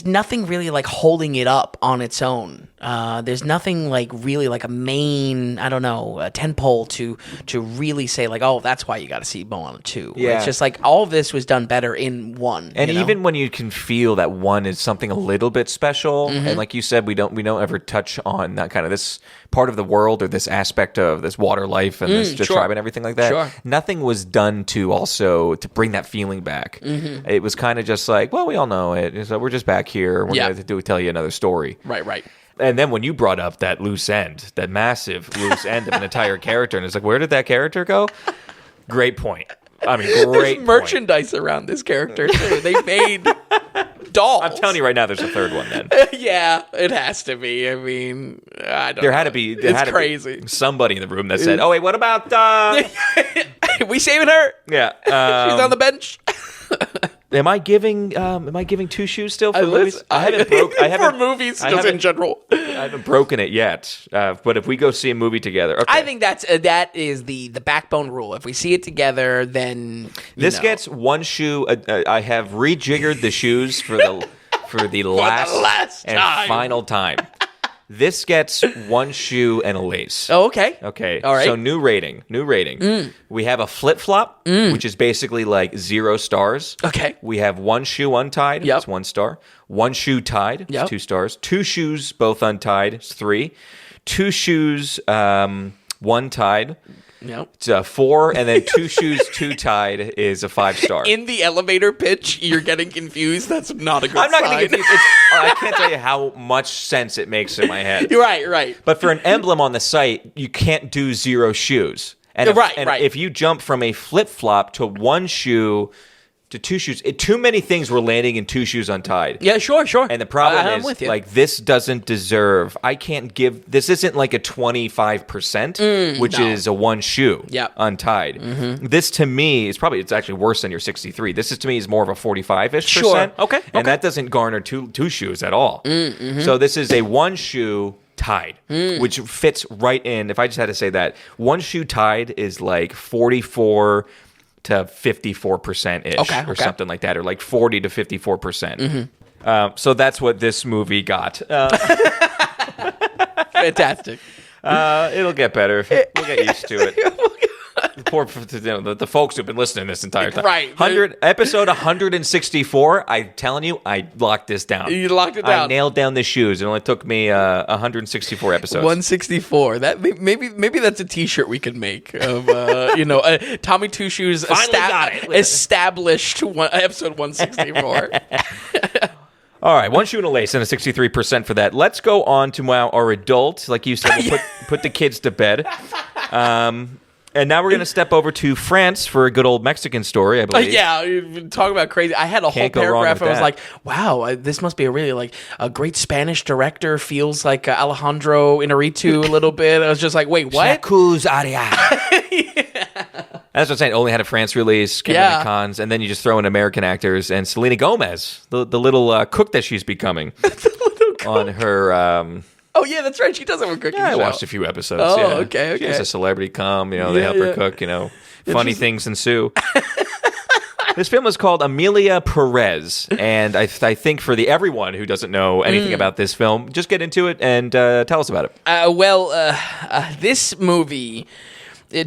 nothing really like holding it up on its own. There's nothing like really like a main, I don't know, a tentpole to really say like, oh, that's why you got to see Moana 2. Yeah. It's just like all of this was done better in one. And you know? even when you can feel that one is something a little bit special, and like you said, we don't ever touch on that kind of this part of the world or this aspect of this water life and this tribe and everything like that. Sure. Nothing was done to bring that feeling back. It was kind of just like, well, we all know it. So we're just back here. We're going to tell you another story. Right. And then when you brought up that loose end, that massive loose end of an entire character, and it's like, where did that character go? Great point. I mean, great There's merchandise around this character, too. They made dolls. I'm telling you right now, there's a third one then. Yeah, it has to be. I mean, I don't know. There had to be. It's crazy. Somebody in the room that said, oh, wait, what about... We saving her? Yeah. She's on the bench. Am I giving 2 shoes still for movies? For movies, just in general. I haven't broken it yet. But if we go see a movie together, okay. I think that is the backbone rule. If we see it together, then this gets 1 shoe. I have rejiggered the shoes for the last and final time. This gets 1 shoe and a lace. Oh, okay. Okay. All right. So new rating. We have a flip-flop, which is basically like 0 stars. Okay. We have 1 shoe untied. Yep. It's 1 star. 1 shoe tied. Yep. It's 2 stars. 2 shoes both untied. It's 3. 2 shoes 1 tied. Yep. It's 4, and then 2 shoes 2 tied is a 5-star. In the elevator pitch, you're getting confused. That's not a good sign. I'm not going to get confused. I can't tell you how much sense it makes in my head. Right. But for an emblem on the site, you can't do 0 shoes. And if you jump from a flip-flop to 1 shoe to 2 shoes, too many things were landing in 2 shoes untied. Yeah, sure. And the problem I'm is, with you. like, this doesn't deserve... I can't give... This isn't like a 25%, which is a 1 shoe untied. This, to me, it's actually worse than your 63. This is, to me, is more of a 45-ish percent. Okay. And that doesn't garner two shoes at all. So this is a 1 shoe tied, which fits right in. If I just had to say that, 1 shoe tied is like 44 to 54% ish, or something like that, or like 40 to 54%. So that's what this movie got. Fantastic. It'll get better. We'll get used to it. The folks who've been listening this entire time. Right. Episode 164, I'm telling you, I locked this down. You locked it down. I nailed down the shoes. It only took me 164 episodes. 164. That maybe that's a T-shirt we could make of Tommy Two Shoes established episode 164. All right, 1 shoe and a lace and a 63% for that. Let's go on to our adult. Like you said, we'll put the kids to bed. And now we're going to step over to France for a good old Mexican story, I believe. Talk about crazy. I had a whole paragraph. I was like, wow, this must be a really a great Spanish director. Feels like Alejandro Inarritu a little bit. I was just like, wait, what? That's what I'm saying. Only had a France release, Cameron Cons, and then you just throw in American actors and Selena Gomez, the little cook that she's becoming on her... Oh, yeah, that's right. She does have a cooking show. I watched a few episodes. Oh, okay. She has a celebrity come, they help her cook, funny things ensue. This film is called Emilia Perez, and I think for everyone who doesn't know anything about this film, just get into it and tell us about it. This movie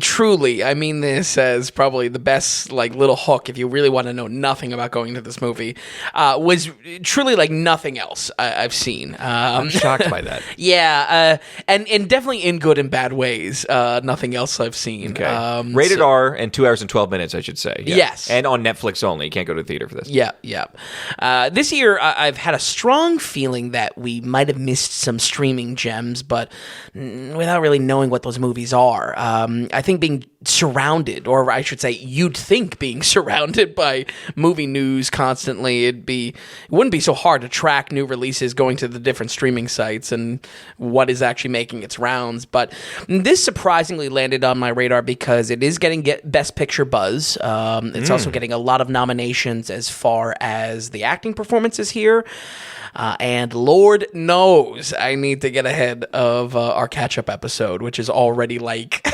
Truly, I mean this as probably the best like little hook if you really want to know nothing about going to this movie. Was truly like nothing else I've seen. I'm shocked by that. Yeah, and definitely in good and bad ways. Nothing else I've seen. Okay. Rated R and 2 hours and 12 minutes, I should say. Yeah. Yes. And on Netflix only. You can't go to the theater for this. Yeah. This year, I've had a strong feeling that we might have missed some streaming gems, but without really knowing what those movies are. I think being surrounded, or I should say, you'd think being surrounded by movie news constantly, it wouldn't be so hard to track new releases going to the different streaming sites and what is actually making its rounds. But this surprisingly landed on my radar because it is getting Best Picture buzz. It's also getting a lot of nominations as far as the acting performances here. And Lord knows I need to get ahead of our catch-up episode, which is already like...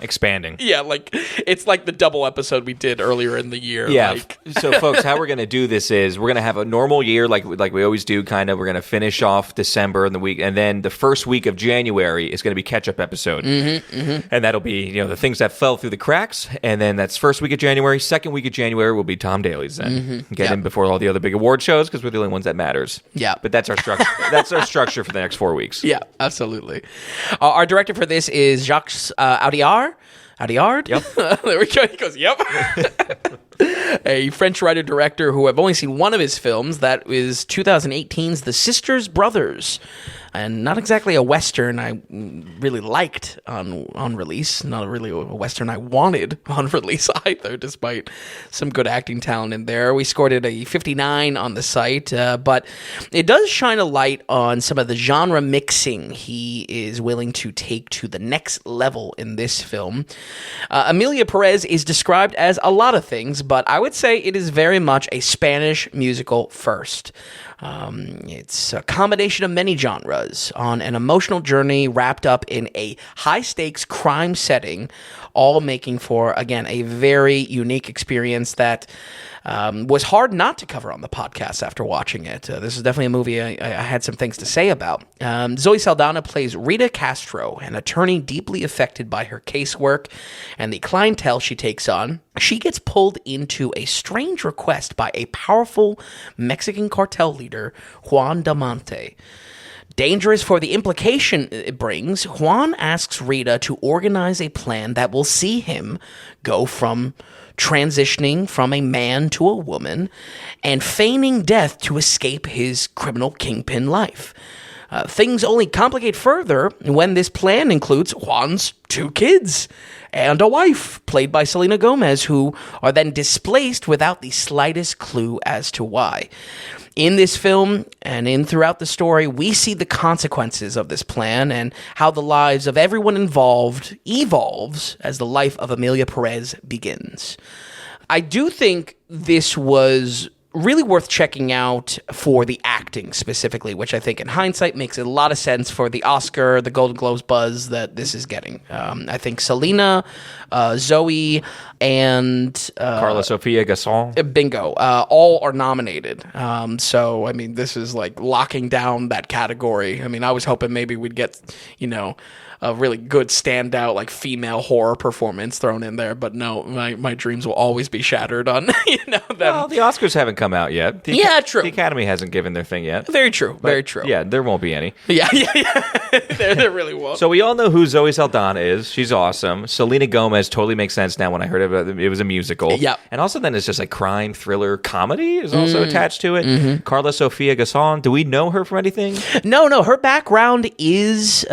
expanding. Yeah, like it's like the double episode we did earlier in the year. Yeah. Like. So, folks, how we're going to do this is we're going to have a normal year like we always do, kind of. We're going to finish off December and and then the first week of January is going to be catch-up episode. And that'll be, the things that fell through the cracks. And then that's first week of January. Second week of January will be Tom Daly's then. Get in before all the other big award shows because we're the only ones that matters. Yeah. But that's our structure. That's our structure for the next 4 weeks. Yeah, absolutely. Our director for this is Jacques Audiard. Yep. There we go. He goes, yep. A French writer-director who I've only seen one of his films. That is 2018's The Sisters Brothers. And not exactly a Western I really liked on release. Not really a Western I wanted on release either, despite some good acting talent in there. We scored it a 59 on the site, but it does shine a light on some of the genre mixing he is willing to take to the next level in this film. Emilia Perez is described as a lot of things, but I would say it is very much a Spanish musical first. It's a combination of many genres on an emotional journey wrapped up in a high-stakes crime setting, all making for, again, a very unique experience that was hard not to cover on the podcast after watching it. This is definitely a movie I had some things to say about. Zoe Saldana plays Rita Castro, an attorney deeply affected by her casework and the clientele she takes on. She gets pulled into a strange request by a powerful Mexican cartel leader, Juan Diamante. Dangerous for the implication it brings, Juan asks Rita to organize a plan that will see him go from transitioning from a man to a woman and feigning death to escape his criminal kingpin life. Things only complicate further when this plan includes Juan's 2 kids and a wife, played by Selena Gomez, who are then displaced without the slightest clue as to why. In this film and throughout the story, we see the consequences of this plan and how the lives of everyone involved evolves as the life of Emilia Perez begins. I do think this was really worth checking out for the acting specifically, which I think in hindsight makes a lot of sense for the Oscar, the Golden Globes buzz that this is getting. I think Selena, Zoe, and Carla Sofia Gasol. Bingo. All are nominated. So, I mean, this is like locking down that category. I mean, I was hoping maybe we'd get, a really good standout like female horror performance thrown in there, but no, my dreams will always be shattered on them. Well, the Oscars haven't come out yet. True. The Academy hasn't given their thing yet. Very true. Very true. Yeah, there won't be any. Yeah. there really won't. So we all know who Zoe Saldana is. She's awesome. Selena Gomez totally makes sense now when I heard it was a musical. Yeah. And also then it's just like crime, thriller, comedy is also attached to it. Carla Sofia Gasol, do we know her from anything? No. Her background is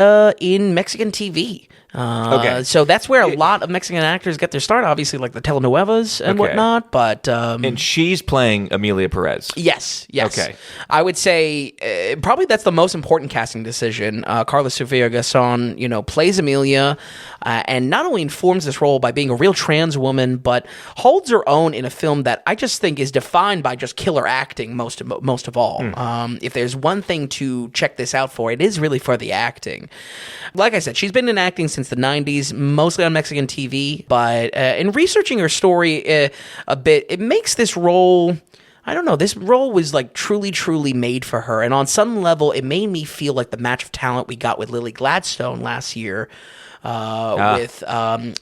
in Mexican TV. Okay. So that's where a lot of Mexican actors get their start, obviously, like the telenovelas and whatnot. But and she's playing Emilia Perez. Yes. Okay. I would say probably that's the most important casting decision. Carla Sofia Gasol, plays Emilia, and not only informs this role by being a real trans woman, but holds her own in a film that I just think is defined by just killer acting most of all. If there's one thing to check this out for, it is really for the acting. Like I said, she's been in acting since the 90s, mostly on Mexican TV, but in researching her story a bit, it makes this role, I don't know. This role was like truly, truly made for her. And on some level, it made me feel like the match of talent we got with Lily Gladstone last year with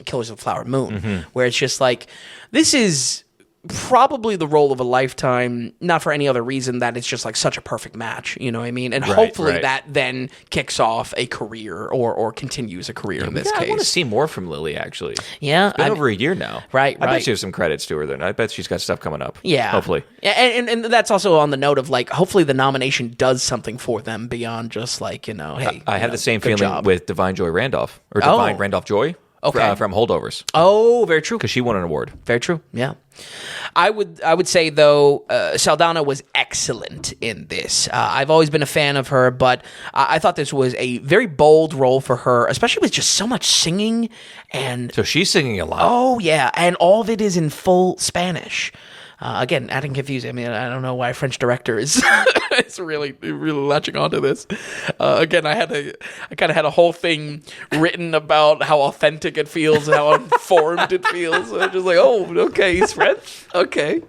Killers of the Flower Moon, where it's just like, this is probably the role of a lifetime, not for any other reason that it's just like such a perfect match, you know what I mean? And hopefully that then kicks off a career or continues a career in this case. I want to see more from Lily, actually. Yeah. It's been over a year now. Right. I bet she has some credits to her then. I bet she's got stuff coming up. Yeah. Hopefully. Yeah, and that's also on the note of like, hopefully the nomination does something for them beyond just like, hey. I have the same feeling with Divine Joy Randolph, or Divine Randolph Joy. Okay. From Holdovers. Oh, very true. Because she won an award. Very true. Yeah. I would say though, Saldana was excellent in this. I've always been a fan of her, but I thought this was a very bold role for her, especially with just so much singing and. So she's singing a lot. Oh yeah, and all of it is in full Spanish. Again, adding confusing. I mean, I don't know why a French director is really latching onto this. Again, I kind of had a whole thing written about how authentic it feels and how informed it feels. So I'm just like, oh, okay, he's French. Okay.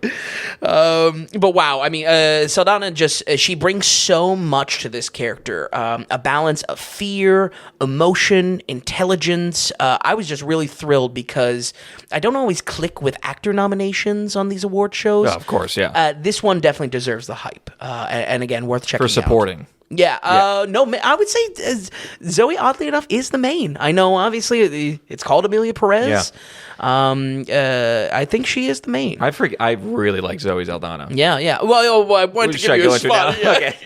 But wow, I mean, Saldana she brings so much to this character. A balance of fear, emotion, intelligence. I was just really thrilled because I don't always click with actor nominations on these award shows. Oh, of course, yeah. This one definitely deserves the hype. And again, worth checking out. For supporting. Yeah, no, I would say Zoe, oddly enough, is the main. I know, obviously, it's called Emilia Perez. Yeah. I think she is the main. I really like Zoe Saldana. Yeah. Well, I wanted to give you a spot. Yeah. Okay.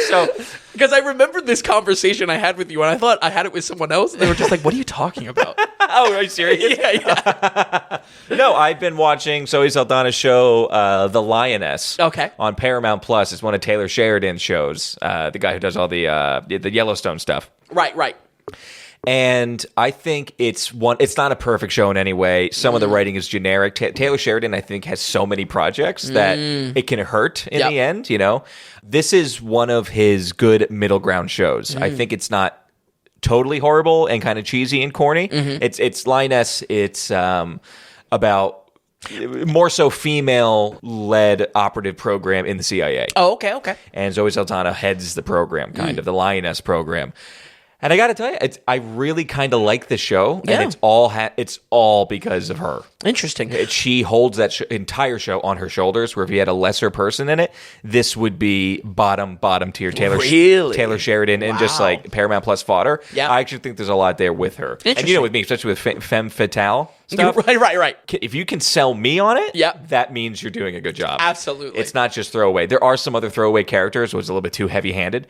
So, because I remembered this conversation I had with you, and I thought I had it with someone else, and they were just like, "What are you talking about?" Oh, are you serious? Yeah. No, I've been watching Zoe Saldana's show, The Lioness. Okay. On Paramount Plus. It's one of Taylor Sheridan's shows. The guy who does all the Yellowstone stuff. Right. And I think it's not a perfect show in any way. Some of the writing is generic. Taylor Sheridan, I think, has so many projects that it can hurt in the end, you know? This is one of his good middle ground shows. I think it's not totally horrible and kind of cheesy and corny. It's Lioness. It's about more so female-led operative program in the CIA. Oh, okay. And Zoe Saldana heads the program, kind of, the Lioness program. And I got to tell you, I really kind of like the show, and it's all because of her. Interesting. She holds that entire show on her shoulders, where if you had a lesser person in it, this would be bottom tier Taylor Sheridan and just like Paramount Plus fodder. Yeah. I actually think there's a lot there with her. And you know, with me, especially with femme fatale stuff. Right. If you can sell me on it, that means you're doing a good job. Absolutely. It's not just throwaway. There are some other throwaway characters, which is a little bit too heavy-handed.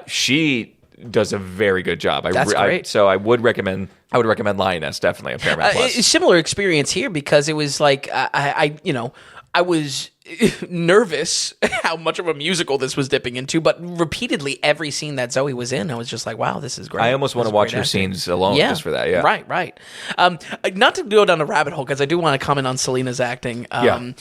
She does a very good job. That's great. So I would recommend Lioness definitely on Paramount Plus. Similar experience here because it was like I was nervous how much of a musical this was dipping into, but repeatedly every scene that Zoe was in, I was just like, wow, this is great. I almost want to watch her scenes alone just for that. Yeah, right. Not to go down the rabbit hole because I do want to comment on Selena's acting. I'm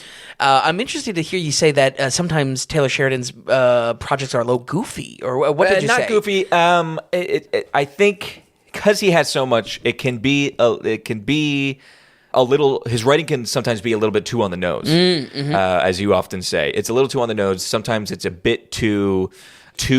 interested to hear you say that sometimes Taylor Sheridan's projects are a little goofy, or what did you say? Not goofy. I think because he has so much, it can be a little. His writing can sometimes be a little bit too on the nose, as you often say. It's a little too on the nose. Sometimes it's a bit too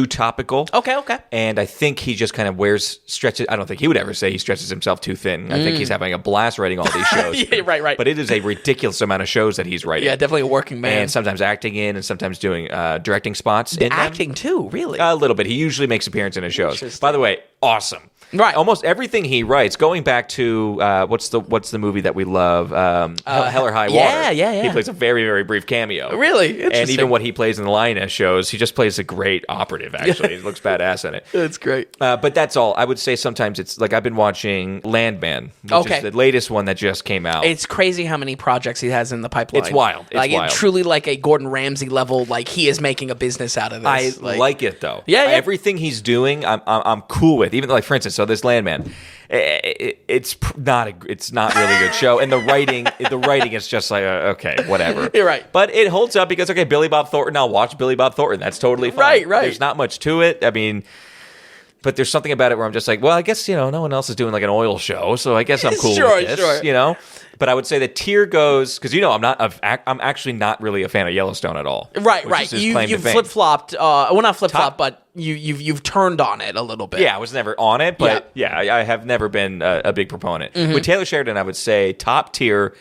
topical. Okay. And I think he just kind of stretches. I don't think he would ever say he stretches himself too thin. I think he's having a blast writing all these shows. Yeah, right. But it is a ridiculous amount of shows that he's writing. Yeah, definitely a working man. And sometimes acting in, and sometimes doing directing spots in acting too, really? A little bit. He usually makes appearances in his shows. By the way, awesome. Right. Almost everything he writes, going back to what's the movie that we love? Hell or High Water. Yeah. He plays a very, very brief cameo. Really? Interesting. And even what he plays in the Lioness shows, he just plays a great operative, actually. He looks badass in it. That's great. But that's all. I would say sometimes it's like I've been watching Landman, which is the latest one that just came out. It's crazy how many projects he has in the pipeline. It's wild. It's truly like a Gordon Ramsay level, like he is making a business out of this. I like it, though. Yeah. Everything he's doing, I'm cool with. Even like, for instance, so this Landman, it's not really a good show, and the writing is just like okay, whatever. You're right, but it holds up because Billy Bob Thornton. I'll watch Billy Bob Thornton. That's totally fine. Right. There's not much to it. I mean, But there's something about it where I'm just like, well, I guess, no one else is doing like an oil show, so I guess I'm cool with this, But I would say the tier goes, because I'm actually not really a fan of Yellowstone at all. Right. You've flip-flopped, well, not flip-flop, but you've turned on it a little bit. Yeah, I was never on it, but I have never been a big proponent. With Taylor Sheridan, I would say top tier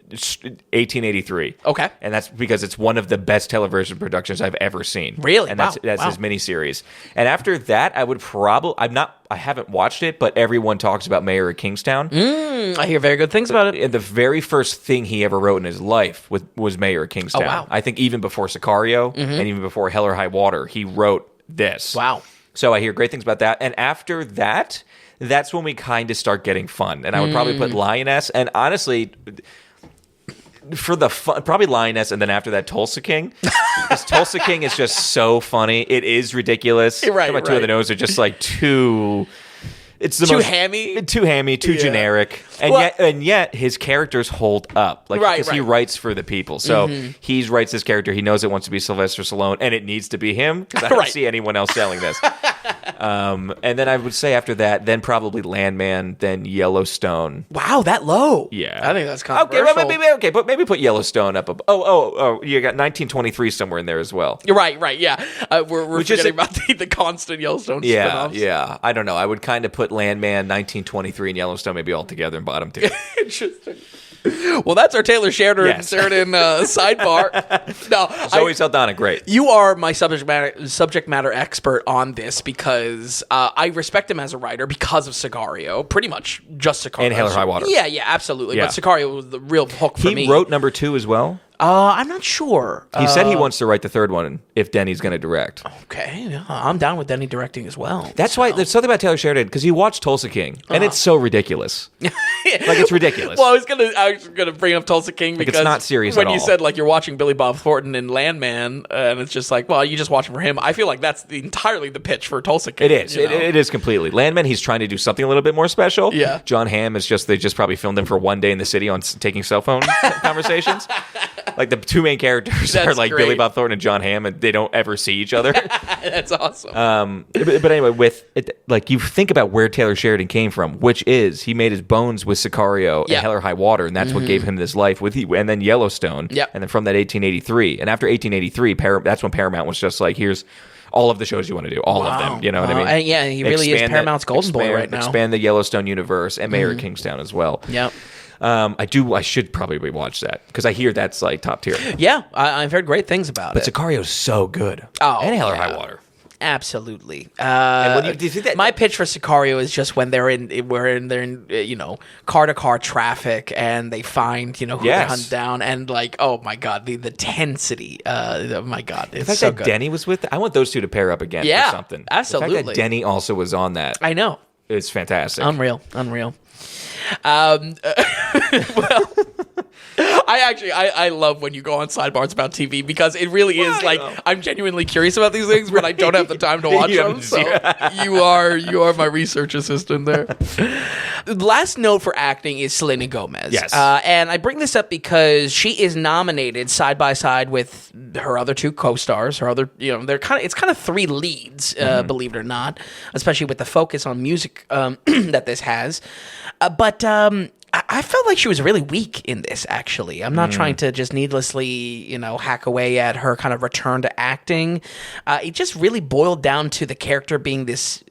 1883. Okay. And that's because it's one of the best television productions I've ever seen. Really? And that's his miniseries. And after that, I would I haven't watched it, but everyone talks about Mayor of Kingstown. I hear very good things about it. And the very first thing he ever wrote in his life was Mayor of Kingstown. Oh, wow. I think even before Sicario and even before Hell or High Water, he wrote this. Wow. So I hear great things about that. And after that, that's when we kind of start getting fun. And I would probably put Lioness. And honestly, for the fun, probably Lioness, and then after that, Tulsa King. Because Tulsa King is just so funny. It is ridiculous. Right. Two of the nose are just like too. It's the too most hammy, too generic, and yet his characters hold up, because he writes for the people. So he writes this character. He knows it wants to be Sylvester Stallone, and it needs to be him because I don't see anyone else selling this. And then I would say after that, then probably Landman, then Yellowstone. Wow, that low? Yeah, I think that's controversial. Okay, but maybe put Yellowstone up. Oh, you got 1923 somewhere in there as well. You're right. Yeah, we're forgetting about the constant Yellowstone spin-offs. Yeah. I don't know. I would kind of put Landman, 1923, and Yellowstone maybe all together in bottom two. Interesting. Well, that's our Taylor Sheridan sidebar. No, Zoe Saldana, great. You are my subject matter expert on this because I respect him as a writer because of Sicario, pretty much just Sicario. And Hell or High Water. Yeah, absolutely. Yeah. But Sicario was the real hook for me. He wrote number 2 as well? I'm not sure. He said he wants to write the third one if Denny's going to direct. Okay, yeah, I'm down with Denny directing as well. That's why there's something about Taylor Sheridan, because you watch Tulsa King, and it's so ridiculous. It's ridiculous. Well, I was gonna bring up Tulsa King because it's not serious when at all. You said you're watching Billy Bob Thornton in Landman, and it's just you just watch him for him. I feel like that's entirely the pitch for Tulsa King. It is. It is completely. Landman, he's trying to do something a little bit more special. Yeah. John Hamm is they just probably filmed him for one day in the city on taking cell phone conversations. Like the two main characters are like Billy Bob Thornton and John Hamm, and they don't ever see each other. That's awesome. But anyway, with it, you think about where Taylor Sheridan came from, which is he made his bones with Sicario and Hell or High Water, and that's what gave him this life. And then Yellowstone, and then from that 1883, and after 1883, that's when Paramount was just like, here's all of the shows you want to do, all of them. You know what I mean? And yeah, he really is Paramount's golden boy right now. Expand the Yellowstone universe and Mayor of Kingstown as well. Yep. I should probably watch that because I hear that's top tier. Yeah, I've heard great things about it. But Sicario's so good. Oh, and Hell or High Water. Absolutely. Do you think that my pitch for Sicario is just when they're in car to car traffic and they find who they hunt down and oh my god the tensity. Oh my god, it's the fact so that good. Denny was with. I want those two to pair up again. For something. Absolutely. The fact that Denny also was on that. I know. It's fantastic. Unreal. Well, I love when you go on sidebars about TV because it really is I'm genuinely curious about these things, but I don't have the time to watch them. So you are my research assistant there. Last note for acting is Selena Gomez. Yes, and I bring this up because she is nominated side by side with her other two co-stars. Her other, it's kind of three leads, believe it or not, especially with the focus on music that this has. But I felt like she was really weak in this, actually. I'm not trying to just needlessly, hack away at her kind of return to acting. It just really boiled down to the character being this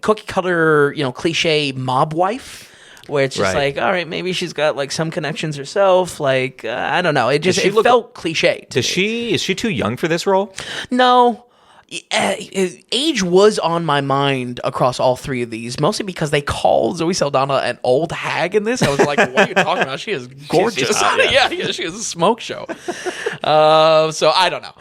cookie-cutter, cliche mob wife, where it's just all right, maybe she's got some connections herself. I don't know. It felt cliche. Is she too young for this role? No. Age was on my mind across all three of these, mostly because they called Zoe Saldana an old hag in this. I was like, what are you talking about? She is gorgeous. She's hot, yeah, she is a smoke show. So I don't know.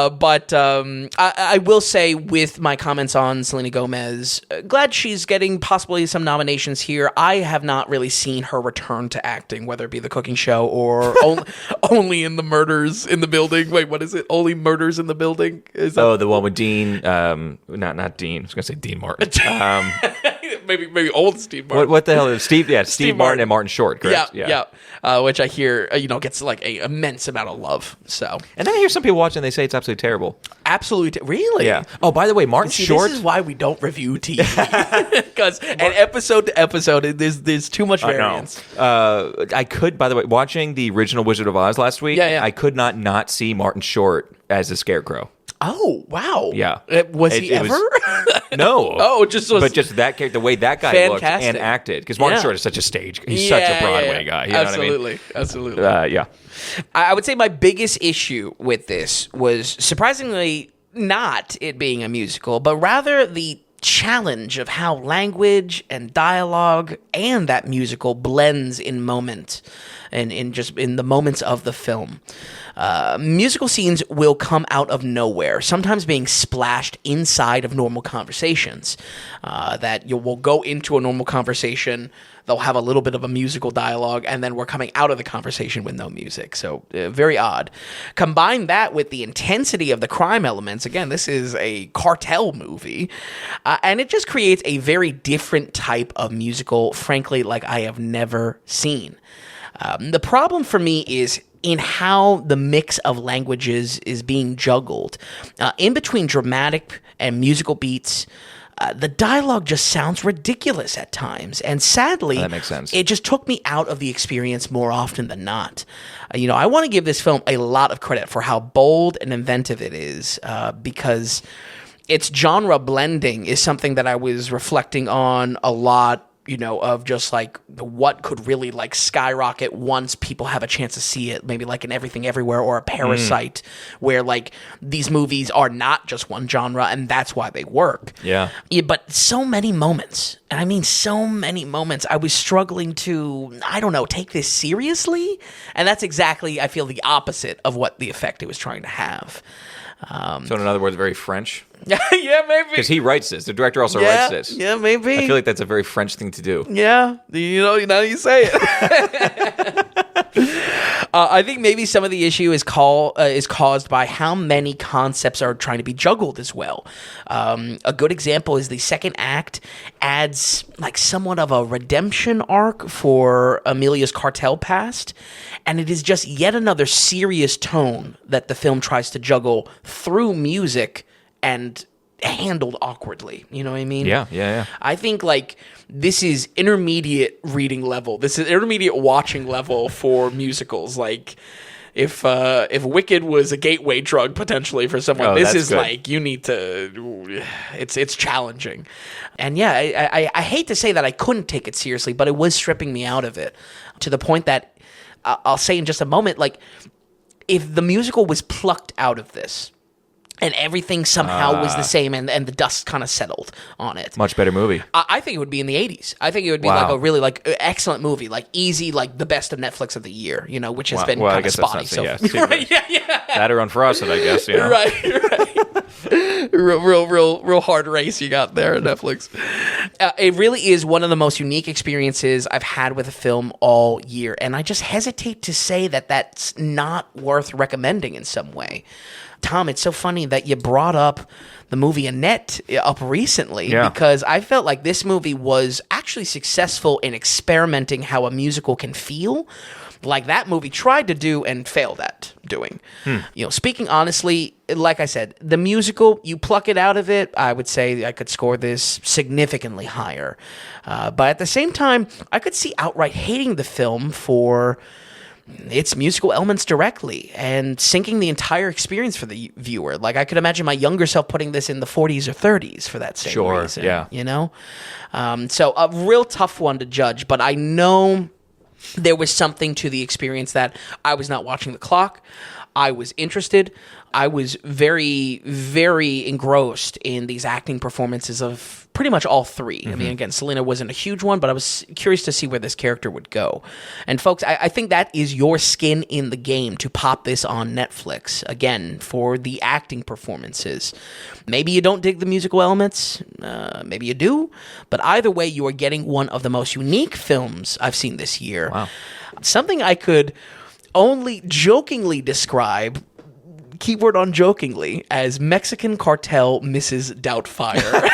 But I will say with my comments on Selena Gomez, glad she's getting possibly some nominations here. I have not really seen her return to acting, whether it be the cooking show or only in the Murders in the Building. Wait, what is it? Only Murders in the Building? The one with Dean, not Dean. I was going to say Dean Martin. maybe old Steve Martin. What the hell is Steve? Yeah, Steve Martin and Martin Short, correct? Yeah. Which I hear, gets like an immense amount of love. So, and then I hear some people watching, they say it's absolutely terrible. Absolutely, really? Yeah. Oh, by the way, Martin Short. This is why we don't review TV, because an episode to episode, there's too much variance. I could, by the way, watching the original Wizard of Oz last week, I could not see Martin Short as the Scarecrow. Oh, wow. Yeah. Was he ever? No. But just that character, the way that guy looked and acted. Because Martin Short is such a stage. He's such a Broadway guy. You know what I mean? Absolutely. Yeah. I would say my biggest issue with this was surprisingly not it being a musical, but rather the challenge of how language and dialogue and that musical blends in moment and in the moments of the film. Musical scenes will come out of nowhere, sometimes being splashed inside of normal conversations. That you will go into a normal conversation, they'll have a little bit of a musical dialogue, and then we're coming out of the conversation with no music. So very odd. Combine that with the intensity of the crime elements. Again, this is a cartel movie, and it just creates a very different type of musical, frankly, like I have never seen. The problem for me is in how the mix of languages is being juggled. In between dramatic and musical beats, the dialogue just sounds ridiculous at times. And sadly, that makes sense. It just took me out of the experience more often than not. I want to give this film a lot of credit for how bold and inventive it is, because its genre blending is something that I was reflecting on a lot, of just like what could really like skyrocket once people have a chance to see it, maybe like an Everything Everywhere or a Parasite, where like these movies are not just one genre and that's why they work. Yeah. But so many moments, and I mean so many moments, I was struggling to, take this seriously. And that's exactly, I feel, the opposite of what the effect it was trying to have. So in other words, very French? Yeah, maybe. Because he writes this. The director also writes this. Yeah, maybe. I feel like that's a very French thing to do. Yeah. Now you say it. I think maybe some of the issue is caused by how many concepts are trying to be juggled as well. A good example is the second act adds like somewhat of a redemption arc for Emilia's cartel past, and it is just yet another serious tone that the film tries to juggle through music and handled awkwardly. You know what I mean? Yeah. I think like this is intermediate reading level. This is intermediate watching level for musicals. Like if Wicked was a gateway drug potentially for someone, this is good. Like you need to. It's challenging, and yeah, I hate to say that I couldn't take it seriously, but it was stripping me out of it to the point that I'll say in just a moment, like if the musical was plucked out of this. And everything somehow was the same, and the dust kind of settled on it. Much better movie. I think it would be in the 80s. I think it would be like a really like excellent movie, like easy, like the best of Netflix of the year, which has been kind of spotty. So right, yeah. That or Unfrosted, I guess. Right. real hard race you got there at Netflix. It really is one of the most unique experiences I've had with a film all year, and I just hesitate to say that that's not worth recommending in some way. Tom, it's so funny that you brought up the movie Annette up recently because I felt like this movie was actually successful in experimenting how a musical can feel, like that movie tried to do and failed at doing. Speaking honestly, like I said, the musical, you pluck it out of it, I would say I could score this significantly higher. But at the same time, I could see outright hating the film for its musical elements directly and sinking the entire experience for the viewer. Like I could imagine my younger self putting this in the 40s or 30s for that same reason. So a real tough one to judge, but I know there was something to the experience that I was not watching the clock. I was interested. I was very, very engrossed in these acting performances of pretty much all three. I mean, again, Selena wasn't a huge one, but I was curious to see where this character would go. And folks, I think that is your skin in the game to pop this on Netflix, again, for the acting performances. Maybe you don't dig the musical elements, maybe you do, but either way, you are getting one of the most unique films I've seen this year. Wow. Something I could only jokingly describe, keyword on jokingly, as Mexican cartel Mrs. Doubtfire.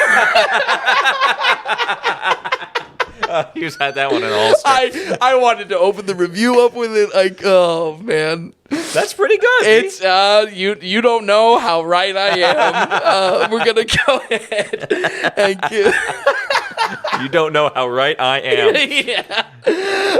You just had that one in all. I wanted to open the review up with it. Like, oh man, that's pretty good. It's you don't know how right I am. We're gonna go ahead and give. You don't know how right I am. Yeah.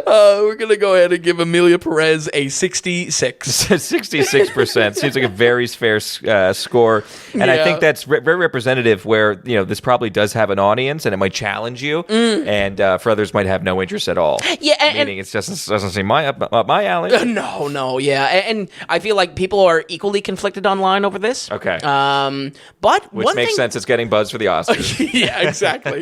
We're going to go ahead and give Emilia Perez a 66. 66% seems like a very fair score. And I think that's very representative where, this probably does have an audience and it might challenge you. And for others might have no interest at all. Yeah. Meaning it doesn't seem up my alley. No. Yeah. And I feel like people are equally conflicted online over this. Okay. But Which makes sense. It's getting buzz for the Oscars. Yeah, exactly.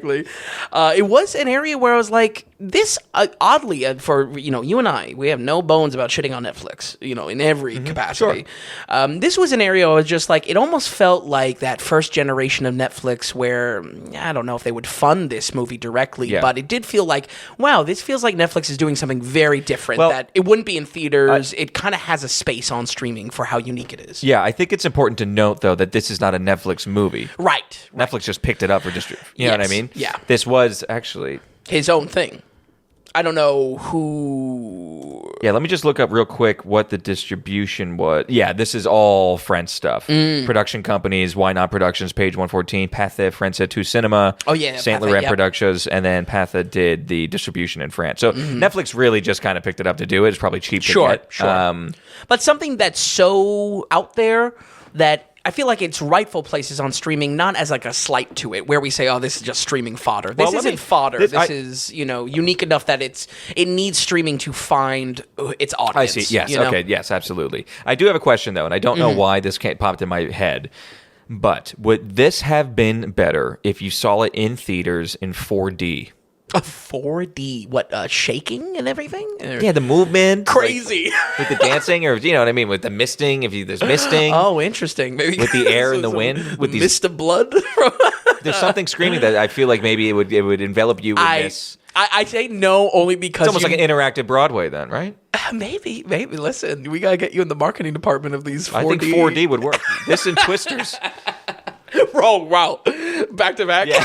It was an area where I was like, this oddly for you and I, we have no bones about shitting on Netflix, in every capacity. Sure. This was an area I was just like, it almost felt like that first generation of Netflix where I don't know if they would fund this movie directly, but it did feel like, wow, this feels like Netflix is doing something very different. That it wouldn't be in theaters. It kind of has a space on streaming for how unique it is. Yeah, I think it's important to note though that this is not a Netflix movie. Right. Netflix just picked it up for distribution. You know what I mean? Yeah. This was actually his own thing. I don't know who. Yeah, let me just look up real quick what the distribution was. Yeah, this is all French stuff. Production companies, Why Not Productions, Page 114, Pathe, France 2 Cinema, Saint Laurent Productions, and then Pathe did the distribution in France. So Netflix really just kind of picked it up to do it. It's probably cheap to get. Sure. But something that's so out there that I feel like its rightful place is on streaming, not as like a slight to it, where we say, "Oh, this is just streaming fodder." This isn't fodder. This is unique enough that it needs streaming to find its audience. I see. Yes. Okay. Yes. Absolutely. I do have a question though, and I don't know why this popped in my head. But would this have been better if you saw it in theaters in 4D? A 4D, what, shaking and everything? Yeah, the movement. Crazy. With the dancing, or you know what I mean, with the misting, there's misting. Oh, interesting. Maybe with the air and the wind. With these, mist of blood. There's something screaming that I feel like maybe it would envelop you in this. I say no only because... It's almost like an interactive Broadway then, right? Maybe. Listen, we got to get you in the marketing department of these 4D. I think 4D would work. This and Twisters. Oh, wow. Back to back? Yeah.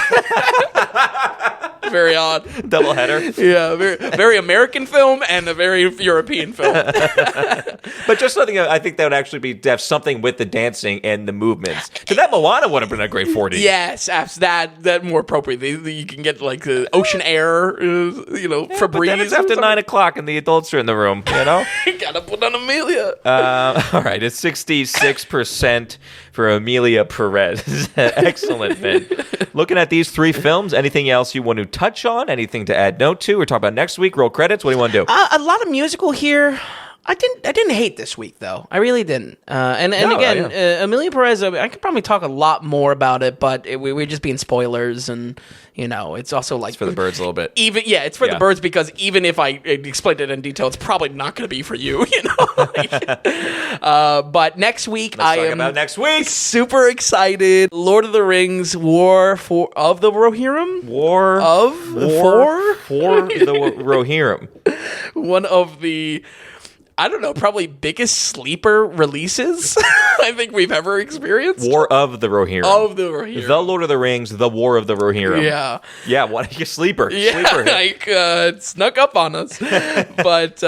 Very odd. Double header. Yeah, very American film and a very European film. But just something, I think that would actually be to have something with the dancing and the movements. So that Moana would have been a great 4D. Yes, that more appropriate. You can get like the ocean air, Febreze. But then it's after 9 o'clock and the adults are in the room, Gotta put on Emilia. All right, it's 66% for Emilia Perez. Excellent, Finn. Looking at these three films, anything else you want to touch on? Anything to add note to? We're talking about next week. Roll credits. What do you want to do? A lot of musical here. I didn't hate this week though. I really didn't. Emilia Perez. I could probably talk a lot more about it, but we're just being spoilers, and it's also like it's for the birds a little bit. It's for the birds because even if I explained it in detail, it's probably not going to be for you. But next week, Let's talk about next week. Super excited. Lord of the Rings: War of the Rohirrim. War for the Rohirrim. One of the, I don't know, probably biggest sleeper releases I think we've ever experienced. War of the Rohirrim. The Lord of the Rings, the War of the Rohirrim. Yeah. Yeah, what a sleeper. Yeah, sleeper hit. It snuck up on us. but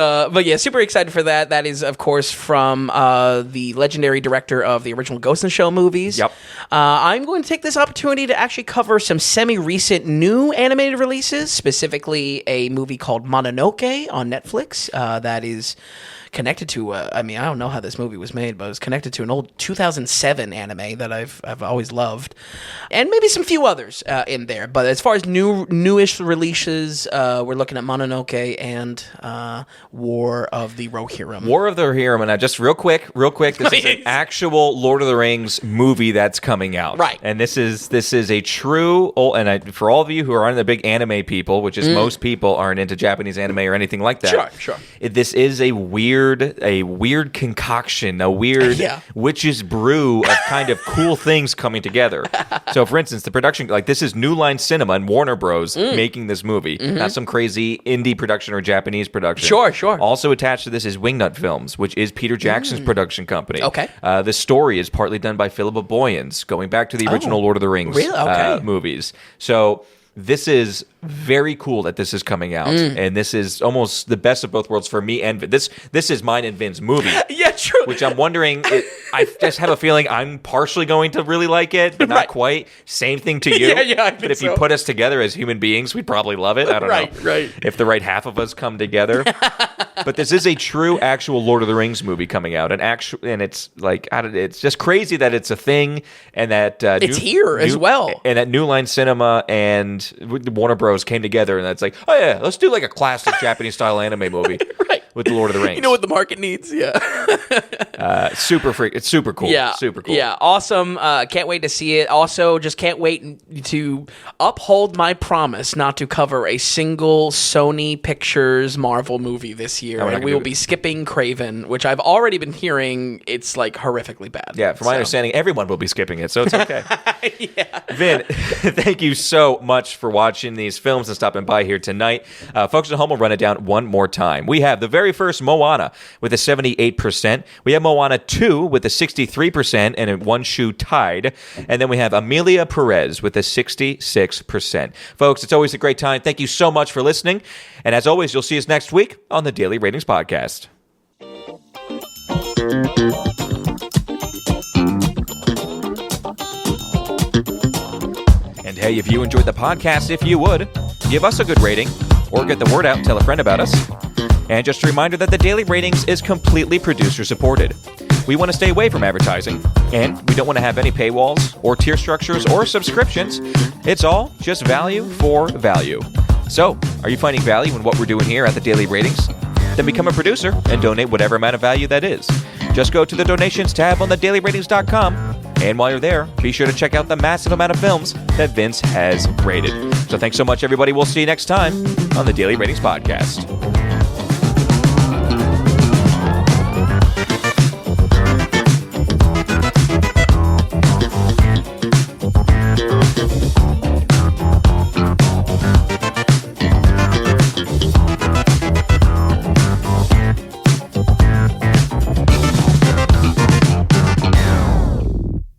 yeah, super excited for that. That is, of course, from the legendary director of the original Ghost in the Shell movies. Yep. I'm going to take this opportunity to actually cover some semi-recent new animated releases, specifically a movie called Mononoke on Netflix that is connected to I don't know how this movie was made, but it was connected to an old 2007 anime that I've always loved, and maybe some few others in there. But as far as newish releases, we're looking at Mononoke and War of the Rohirrim. War of the Rohirrim, and just real quick, this is an actual Lord of the Rings movie that's coming out, right? And this is a true, for all of you who aren't the big anime people, which is most people aren't into Japanese anime or anything like that. Sure. This is a weird concoction, a weird witch's brew of kind of cool things coming together. So, for instance, the production, this is New Line Cinema and Warner Bros. Making this movie, not some crazy indie production or Japanese production. Sure. Also attached to this is Wingnut Films, which is Peter Jackson's production company. Okay. The story is partly done by Philippa Boyens, going back to the original Lord of the Rings really? Okay. Movies. So this is very cool that this is coming out, and this is almost the best of both worlds for me and Vin. This is mine and Vin's movie. Yeah, true. Which I'm wondering, I just have a feeling I'm partially going to really like it, but not quite. Same thing to you. Yeah, I think but if you put us together as human beings, we'd probably love it. I don't know. Right. If the right half of us come together. But this is a true, actual Lord of the Rings movie coming out, and it's like, it's just crazy that it's a thing, and that it's here as well, and that New Line Cinema and Warner Bros. Came together, and that's like, oh yeah, let's do like a classic Japanese style anime movie. Right. With the Lord of the Rings. You know what the market needs? Yeah. It's super cool. Yeah. Super cool. Yeah. Awesome. Can't wait to see it. Also, just can't wait to uphold my promise not to cover a single Sony Pictures Marvel movie this year. And we will be skipping Kraven, which I've already been hearing it's like horrifically bad. Yeah, from my understanding, everyone will be skipping it, so it's okay. Yeah. Vin, thank you so much for watching these films and stopping by here tonight. Folks at home will run it down one more time. We have the very first Moana with a 78%. We have Moana 2 with a 63% and a one shoe tied. And then we have Emilia Perez with a 66%. Folks, it's always a great time. Thank you so much for listening. And as always, you'll see us next week on the Daily Ratings Podcast. And hey, if you enjoyed the podcast, if you would, give us a good rating or get the word out and tell a friend about us. And just a reminder that the Daily Ratings is completely producer supported. We want to stay away from advertising, and we don't want to have any paywalls or tier structures or subscriptions. It's all just value for value. So, are you finding value in what we're doing here at the Daily Ratings? Then become a producer and donate whatever amount of value that is. Just go to the donations tab on thedailyratings.com, and while you're there, be sure to check out the massive amount of films that Vince has rated. So thanks so much, everybody. We'll see you next time on the Daily Ratings Podcast.